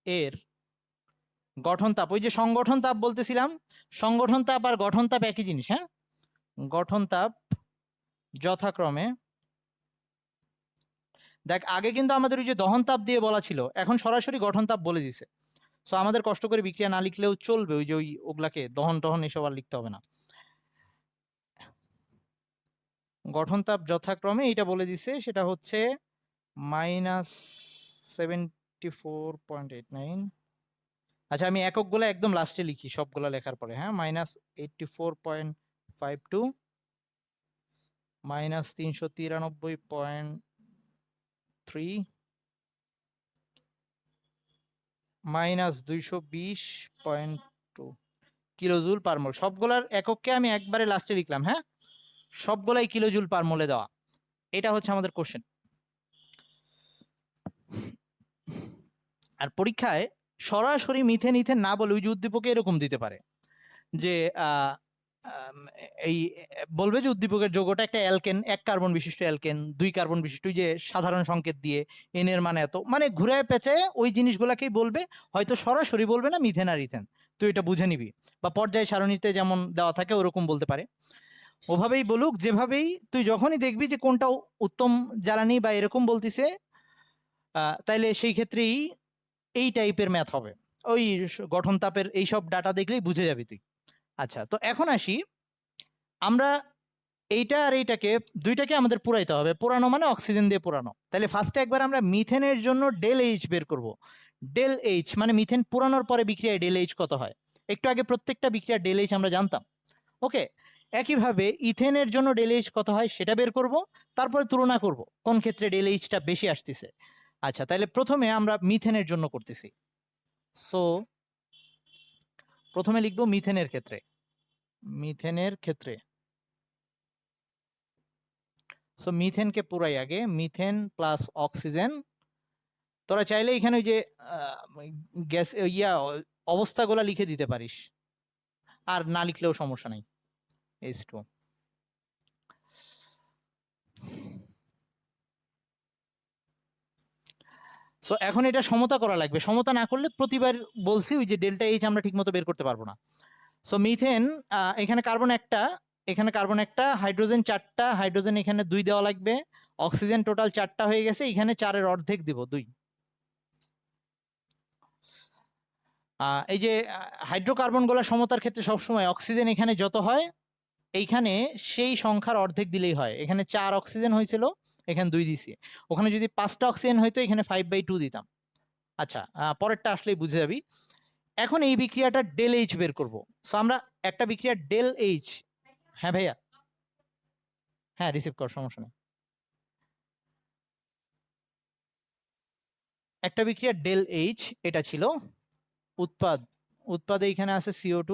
এর গঠন তাপ, ওই যে সংগঠন তাপ বলতেছিলাম, সংগঠন তাপ আর গঠন তাপ একই জিনিস, হ্যাঁ, গঠন তাপ যথাক্রমে, দেখ আগে কিন্তু আমাদের ওই যে দহন তাপ দিয়ে বলা ছিল, এখন সরাসরি গঠন তাপ বলে দিছে। সো আমাদের কষ্ট করে বিক্রিয়া না লিখলেও চলবে, ওই যে ওগুলাকে দহন টহন এসব আর লিখতে হবে না। গঠন তাপ যথাক্রমে এটা বলে দিছে, সেটা হচ্ছে -74.89। আচ্ছা আমি এককগুলো একদম লাস্টে লিখি সবগুলা লেখার পরে, হ্যাঁ, -84.52 -393.3 -220.2 কিলোজুল পার মোল। সবগুলার একককে আমি একবারে লাস্টে লিখলাম, হ্যাঁ, সবগুলাই কিলোজুল পার মোলে দেওয়া। এটা হচ্ছে আমাদের কোশ্চেন। আর পরীক্ষায় সরাসরি মিথেন ইথেন না বলে ওই যে উদ্দীপকে এরকম দিতে পারে যে এই বলবে যে উদ্দীপকের যৌগটা একটা অ্যালকেন, 1 কার্বন বিশিষ্ট অ্যালকেন, 2 কার্বন বিশিষ্ট, যে সাধারণ সংকেত দিয়ে এন এর মানে এত, মানে ঘুরায় পেঁচে ওই জিনিসগুলাকেই বলবে, হয়তো সরাসরি বলবে না মিথেন আর ইথেন। তুই এটা বুঝে নিবি, বা পর্যায় সারণীতে যেমন দেওয়া থাকে ওরকম বলতে পারে। ওভাবেই বলুক, যেভাবেই তুই যখনই দেখবি যে কোনটা উত্তম জ্বালানি বা এরকম বলতিছে, তাইলে সেই ক্ষেত্রেই এই টাইপের ম্যাথ হবে। ওই গঠন তাপের এইসব ডাটা দেখলেই বুঝে যাবি তুই। আচ্ছা, তো এখন আসি আমরা এইটা আর এইটাকে দুইটাকে আমাদের পুরাইতে হবে। পুরানো মানে অক্সিজেন দিয়ে পুরানো। তাহলে ফার্স্টে একবার আমরা মিথেনের জন্য ডেল এইচ বের করব। ডেল এইচ মানে মিথেন পুরানোর পরে বিক্রিয়ায় ডেল এইচ কত হয়। একটু আগে প্রত্যেকটা বিক্রিয়া ডেল এইচ আমরা জানতাম। ওকে, একইভাবে ইথেনের জন্য ডেল এইচ কত হয় সেটা বের করব, তারপরে তুলনা করব কোন ক্ষেত্রে ডেল এইচটা বেশি আসতেছে। আচ্ছা, তাহলে প্রথমে আমরা মিথেনের জন্য করতেছি। সো প্রথমে লিখব মিথেনের ক্ষেত্রে। মিথেনের ক্ষেত্রে সো মিথেনকে পুরাই আগে, মিথেন প্লাস অক্সিজেন। তোরা চাইলে এখানে ওই যে গ্যাস অবস্থাগুলা লিখে দিতে পারিস, আর না লিখলেও সমস্যা নাই। H2। সো এখন এটা সমতা করা লাগবে, সমতা না করলে প্রতিবার বলছি ওই যে ডেল্টা এইচ আমরা ঠিকমতো বের করতে পারবো না। সো মিথেন, এখানে কার্বন একটা, এখানে কার্বন একটা, হাইড্রোজেন চারটা, হাইড্রোজেন এখানে 2 দেওয়া লাগবে, অক্সিজেন টোটাল 4টা হয়ে গেছে, এখানে 4-এর অর্ধেক দিব 2। এই যে হাইড্রোকার্বন গুলা সমতার ক্ষেত্রে সবসময় অক্সিজেন এখানে যত হয় এইখানে সেই সংখ্যার অর্ধেক দিলেই হয়। এখানে 4 অক্সিজেন হয়েছিল, এখানে 2 দিছি। ওখানে যদি 5টা অক্সিজেন হইতো এখানে 5/2 দিতাম। আচ্ছা, পরেরটা আসলেই বুঝে যাবি। এখন এই বিক্রিয়াটা ডেল এইচ বের করব। সো আমরা একটা বিক্রিয়া ডেল এইচ, হ্যাঁ ভাইয়া, হ্যাঁ রিসিভ কর, সমস্যা নেই। একটা বিক্রিয়া ডেল এইচ এটা ছিল উৎপাদ, উৎপাদে এখানে আছে CO2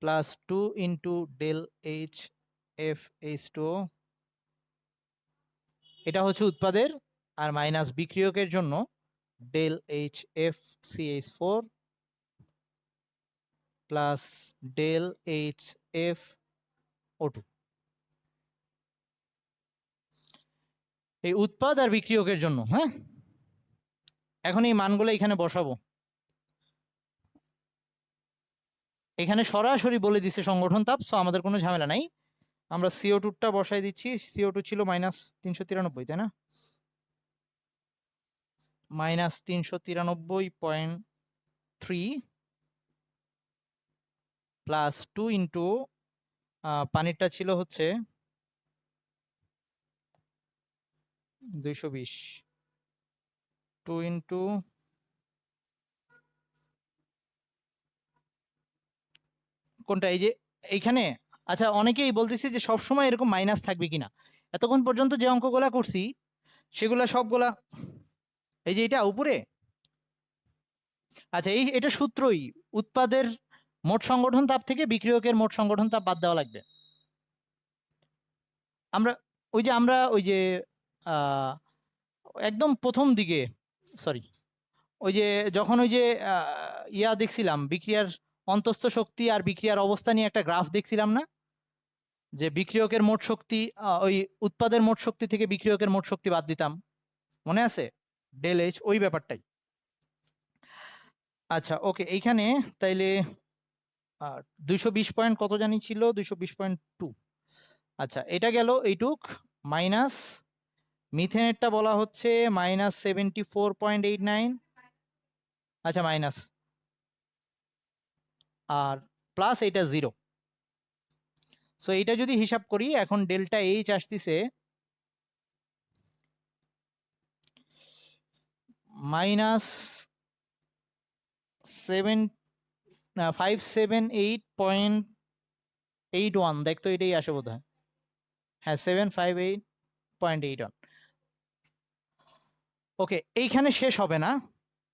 plus 2 into del H FH2O, এটা হচ্ছে উৎপাদের, আর মাইনাস বিক্রিয়কের জন্য del H FCH4 plus del H FO2। এই উৎপাদ আর বিক্রিয়কের জন্য। হ্যাঁ, এখন এই মানগুলো এখানে বসাবো। এখানে সরাসরি বলে দিচ্ছে সংগঠন তাপ, সো আমাদের কোনো ঝামেলা নাই। আমরা CO2টা বসাই দিচ্ছি। CO2 ছিল -393, তাই না? -393.3 প্লাস 2 ইন্টু পানিরটা ছিল হচ্ছে 220, 2 ইন্টু কোনটা, এই যে এইখানে। আচ্ছা, অনেকেই বলতেছে যে সবসময় এরকম মাইনাস থাকবে কিনা। এতক্ষণ পর্যন্ত যে অঙ্কগুলা করছি সেগুলা সবগুলা এই যে এটা উপরে। আচ্ছা, এটা সূত্রই, উৎপাদের মোট সংগঠন তাপ থেকে বিক্রিয়কের মোট সংগঠন তাপ বাদ দেওয়া লাগবে। আমরা ওই যে একদম প্রথম দিকে, সরি, ওই যে যখন ওই যে দেখছিলাম বিক্রিয়ার অন্তস্থ শক্তি আর বিক্রিয়ার অবস্থা নিয়ে একটা গ্রাফ দেখছিলাম না, যে বিক্রিয়কের মোট শক্তি, ওই উৎপাদের মোট শক্তি থেকে বিক্রিয়কের মোট শক্তি বাদ দিতাম, মনে আছে? ডেল এইচ, ওই ব্যাপারটাই। আচ্ছা ওকে, এইখানে তাইলে 220 পয়েন্ট কত জানি ছিল, 220.2। আচ্ছা, এটা গেল এইটুক, মাইনাস মিথেনেরটা বলা হচ্ছে -74.89। আচ্ছা, মাইনাস, আর প্লাস এইটা 0। সো এইটা যদি হিসাব করি এখন ডেল্টা এইচ আসতেছে -578.81। দেখতো এটাই আসে বোধ হয়, হ্যাঁ 758.81। ওকে, এইখানে শেষ হবে না,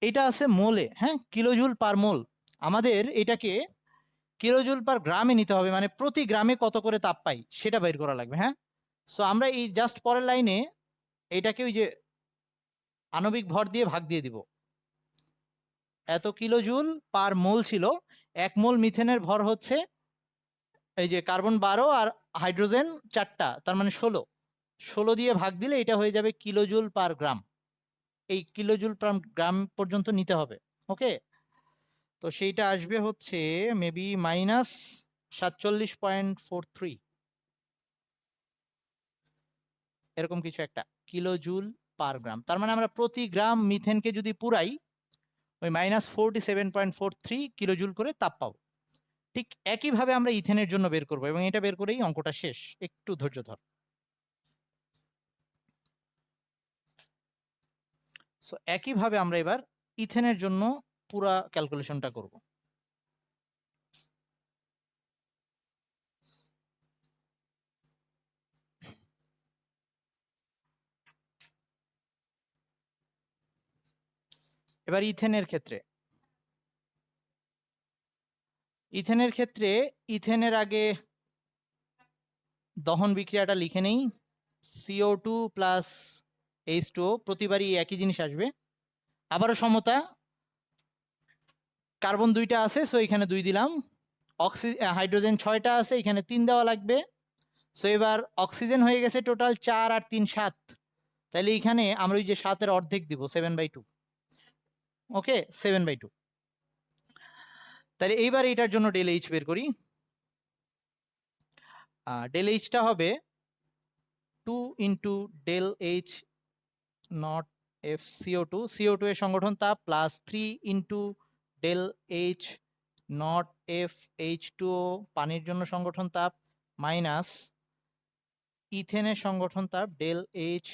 এটা আছে মোলে, হ্যাঁ, কিলোজুল পার মোল। আমাদের এটাকে কিলোজুল পার গ্রামে নিতে হবে, মানে প্রতি গ্রামে কত করে তাপ পাই সেটা বের করা লাগবে। হ্যাঁ, সো আমরা এই জাস্ট পরের লাইনে এটাকে ওই যে আণবিক ভর দিয়ে ভাগ দিয়ে দিব। এত কিলোজুল পার মোল ছিল, 1 মোল মিথেনের ভর হচ্ছে এই যে কার্বন 12 আর হাইড্রোজেন 4টা, তার মানে 16 দিয়ে ভাগ দিলে এটা হয়ে যাবে কিলোজুল পার গ্রাম। এই কিলোজুল পার গ্রাম পর্যন্ত নিতে হবে। ওকে, তো সেইটা আসবে হচ্ছে মেবি -47.43 এরকম কিছু একটা কিলো জুল পার গ্রাম। তার মানে আমরা প্রতি গ্রাম মিথেনকে যদি পুরাই ওই -47.43 কিলো জুল করে তাপ পাবো। ঠিক একইভাবে আমরা ইথেনের জন্য বের করবো এবং এটা বের করেই অঙ্কটা শেষ। একটু ধৈর্য ধর। সো একইভাবে আমরা এবার ইথেনের জন্য পুরা ক্যালকুলেশনটা করব। এবার ইথেনের ক্ষেত্রে ইথেনের আগে দহন বিক্রিয়াটা লিখে নেই। CO2 প্লাস H2O, প্রতিবারই একই জিনিস আসবে। আবারও সমতা, কার্বন 2টা আছে, সো এখানে 2 দিলাম। হাইড্রোজেন 6টা আছে, এখানে 3 দেওয়া লাগবে। সো এবার অক্সিজেন হয়ে গেছে টোটাল 4 আর 3 7। তাহলে এখানে আমরা ওই যে 7-এর অর্ধেক দিব, 7/2। ওকে, 7/2। তাহলে এইবার এটার জন্য ডেল এইচ বের করি। ডেল এইচটা হবে 2 into del H naught F CO2, CO2 এর সংগঠন তাপ, plus 3 into del H naught F H2O পানির জন্য সংগঠন তাপ, মাইনাস ইথেনের সংগঠন তাপ del H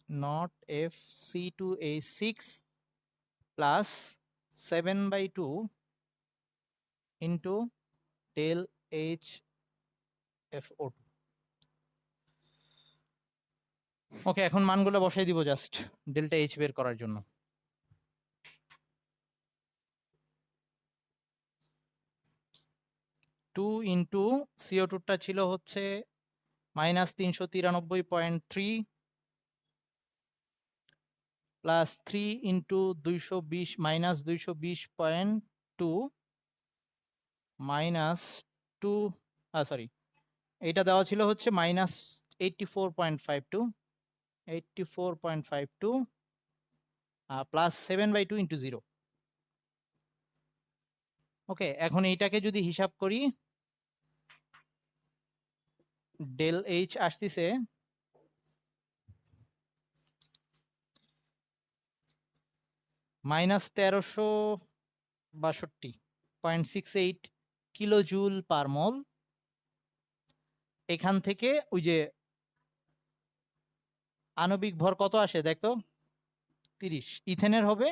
naught F C2H6 plus 7/2 into del H FO2। Okay, এখন মানগুলো বসাই দিব জাস্ট ডেল্টা এইচ বের করার জন্য। টু ইন্টু CO2টা ছিল হচ্ছে -393.3 প্লাস 3 ইন্টু 220 -220.2 মাইনাস 2, সরি, এটা দেওয়া ছিল হচ্ছে -84.52 প্লাস 7/2 ইন্টু 0। ওকে, এখন এইটাকে যদি হিসাব করি, ডেল এইচ আসতেছে -1362.68 কিলো জুল পার মোল। এখান থেকে ওই যে আণবিক ভর কত আসে দেখতো, 30। ইথেনের হবে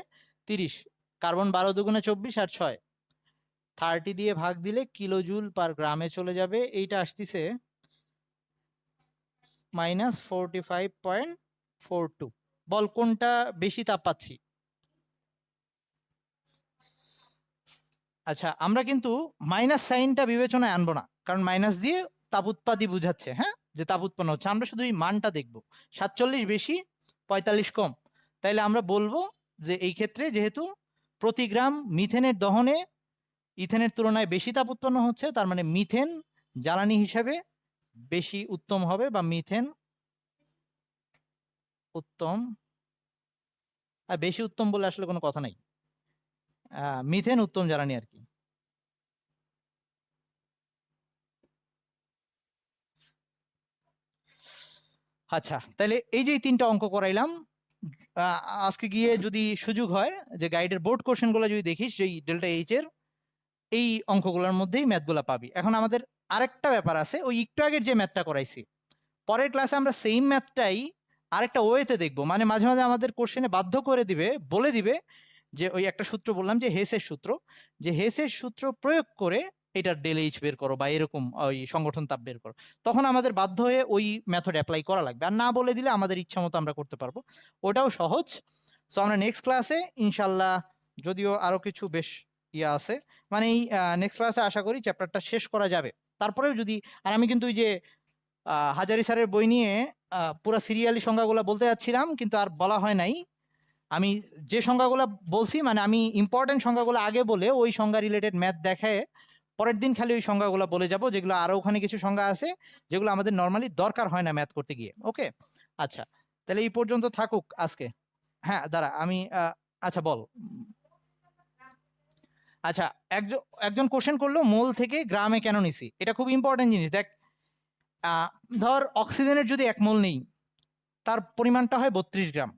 30, কার্বন 12 দুগুণে 24 আর 6 30 দিয়ে ভাগ দিলে কিলো জুল পার গ্রামে চলে যাবে। এইটা আসতেছে -45.42। বল কোনটা বেশি তাপ পাচ্ছি? আচ্ছা, আমরা কিন্তু মাইনাস সাইনটা বিবেচনায় আনবো না, কারণ মাইনাস দিয়ে তাপ উৎপাদই বুঝাচ্ছে, হ্যাঁ, যে তাপ উৎপন্ন হচ্ছে। আমরা শুধু এই মানটা দেখব, 47 বেশি 45 কম। তাইলে আমরা বলবো যে এই ক্ষেত্রে যেহেতু প্রতি গ্রাম মিথেনের দহনে ইথেনের তুলনায় বেশি তাপ উৎপন্ন হচ্ছে, তার মানে মিথেন জ্বালানি হিসাবে বেশি উত্তম হবে, বা মিথেন উত্তম। আর বেশি উত্তম বলে আসলে কোনো কথা নাই, মিথেন উত্তম জ্বালানি আর কি। আচ্ছা, তাহলে এই যে 3টা অঙ্ক করাইলাম, আজকে গিয়ে যদি সুযোগ হয় যে গাইডের বোর্ড কোশ্চেনগুলো যদি দেখিস, যেই ডেল্টা এইচ এর এই অঙ্কগুলোর মধ্যেই ম্যাথগুলো পাবি। এখন আমাদের আরেকটা ব্যাপার আছে, ওই একটু আগের যে ম্যাথটা করাইছি, পরের ক্লাসে আমরা সেম ম্যাথটাই আরেকটা ওয়েতে দেখবো। মানে মাঝে মাঝে আমাদের কোশ্চেনে বাধ্য করে দিবে, বলে দিবে যে ওই একটা সূত্র বললাম যে হেসের সূত্র, যে হেসের সূত্র প্রয়োগ করে এটার ডেল এইচ বের করো বা এরকম ওই সংগঠন তাপ বের করো। তখন আমাদের বাধ্য হয়ে ওই মেথড অ্যাপ্লাই করা লাগবে, আর না বলে দিলে আমাদের ইচ্ছা মতো আমরা করতে পারবো। ওটাও সহজ। সো আমরা নেক্সট ক্লাসে ইনশাল্লাহ, যদিও আরো কিছু বেশ ইয়া আছে, মানে এই নেক্সট ক্লাসে আশা করি চ্যাপ্টারটা শেষ করা যাবে। তারপরেও যদি, আর আমি কিন্তু ওই যে হাজারি স্যারের বই নিয়ে পুরো সিরিয়ালি সংখ্যাগুলো বলতে যাচ্ছিলাম, কিন্তু আর বলা হয় নাই। আমি যে সংখ্যাগুলো বলছি, মানে আমি ইম্পর্টেন্ট সংখ্যাগুলো আগে বলে ওই সংখ্যা রিলেটেড ম্যাথ দেখায় পরের দিন খালি ওই সংখ্যাগুলো বলে যাব, যেগুলো আরো ওখানে কিছু সংখ্যা আছে যেগুলো আমাদের নর্মালি দরকার হয় না ম্যাথ করতে গিয়ে। ওকে, আচ্ছা, তাহলে এই পর্যন্ত থাকুক আজকে। হ্যাঁ, দাঁড়া আমি আচ্ছা বল। আচ্ছা, একজন কোশ্চেন করলো মোল থেকে গ্রামে কেন নিছি? এটা খুব ইম্পর্টেন্ট জিনিস। দেখ, আ ধর অক্সিজেনের যদি ১ মোল নেই, তার পরিমাণটা হয় ৩২ গ্রাম।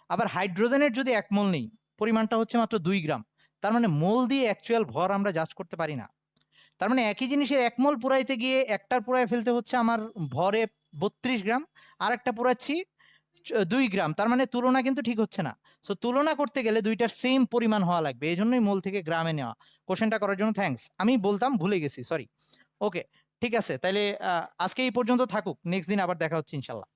আবার হাইড্রোজেনের যদি ১ মোল নেই, পরিমাণটা হচ্ছে মাত্র ২ গ্রাম। তার মানে মোল দিয়ে অ্যাকচুয়াল ভর আমরা জাজ করতে পারি না। তার মানে একই জিনিসের ১ মোল পুরাইতে গিয়ে একটার পুরায় ফেলতে হচ্ছে আমার ভরে ৩২ গ্রাম, আরেকটা পুরাচ্ছি ২ গ্রাম। তার মানে তুলনা কিন্তু ঠিক হচ্ছে না। সো তুলনা করতে গেলে ২ টার সেম পরিমাণ হওয়া লাগবে। এজন্যই মোল থেকে গ্রামে নেওয়া। কোশ্চেনটা করার জন্য থ্যাংকস। আমি বলতাম ভুলে গেছি, সরি। ওকে, ঠিক আছে। তাইলে আজকে এই পর্যন্ত থাকুক। নেক্সট দিন আবার দেখা হচ্ছে ইনশাআল্লাহ।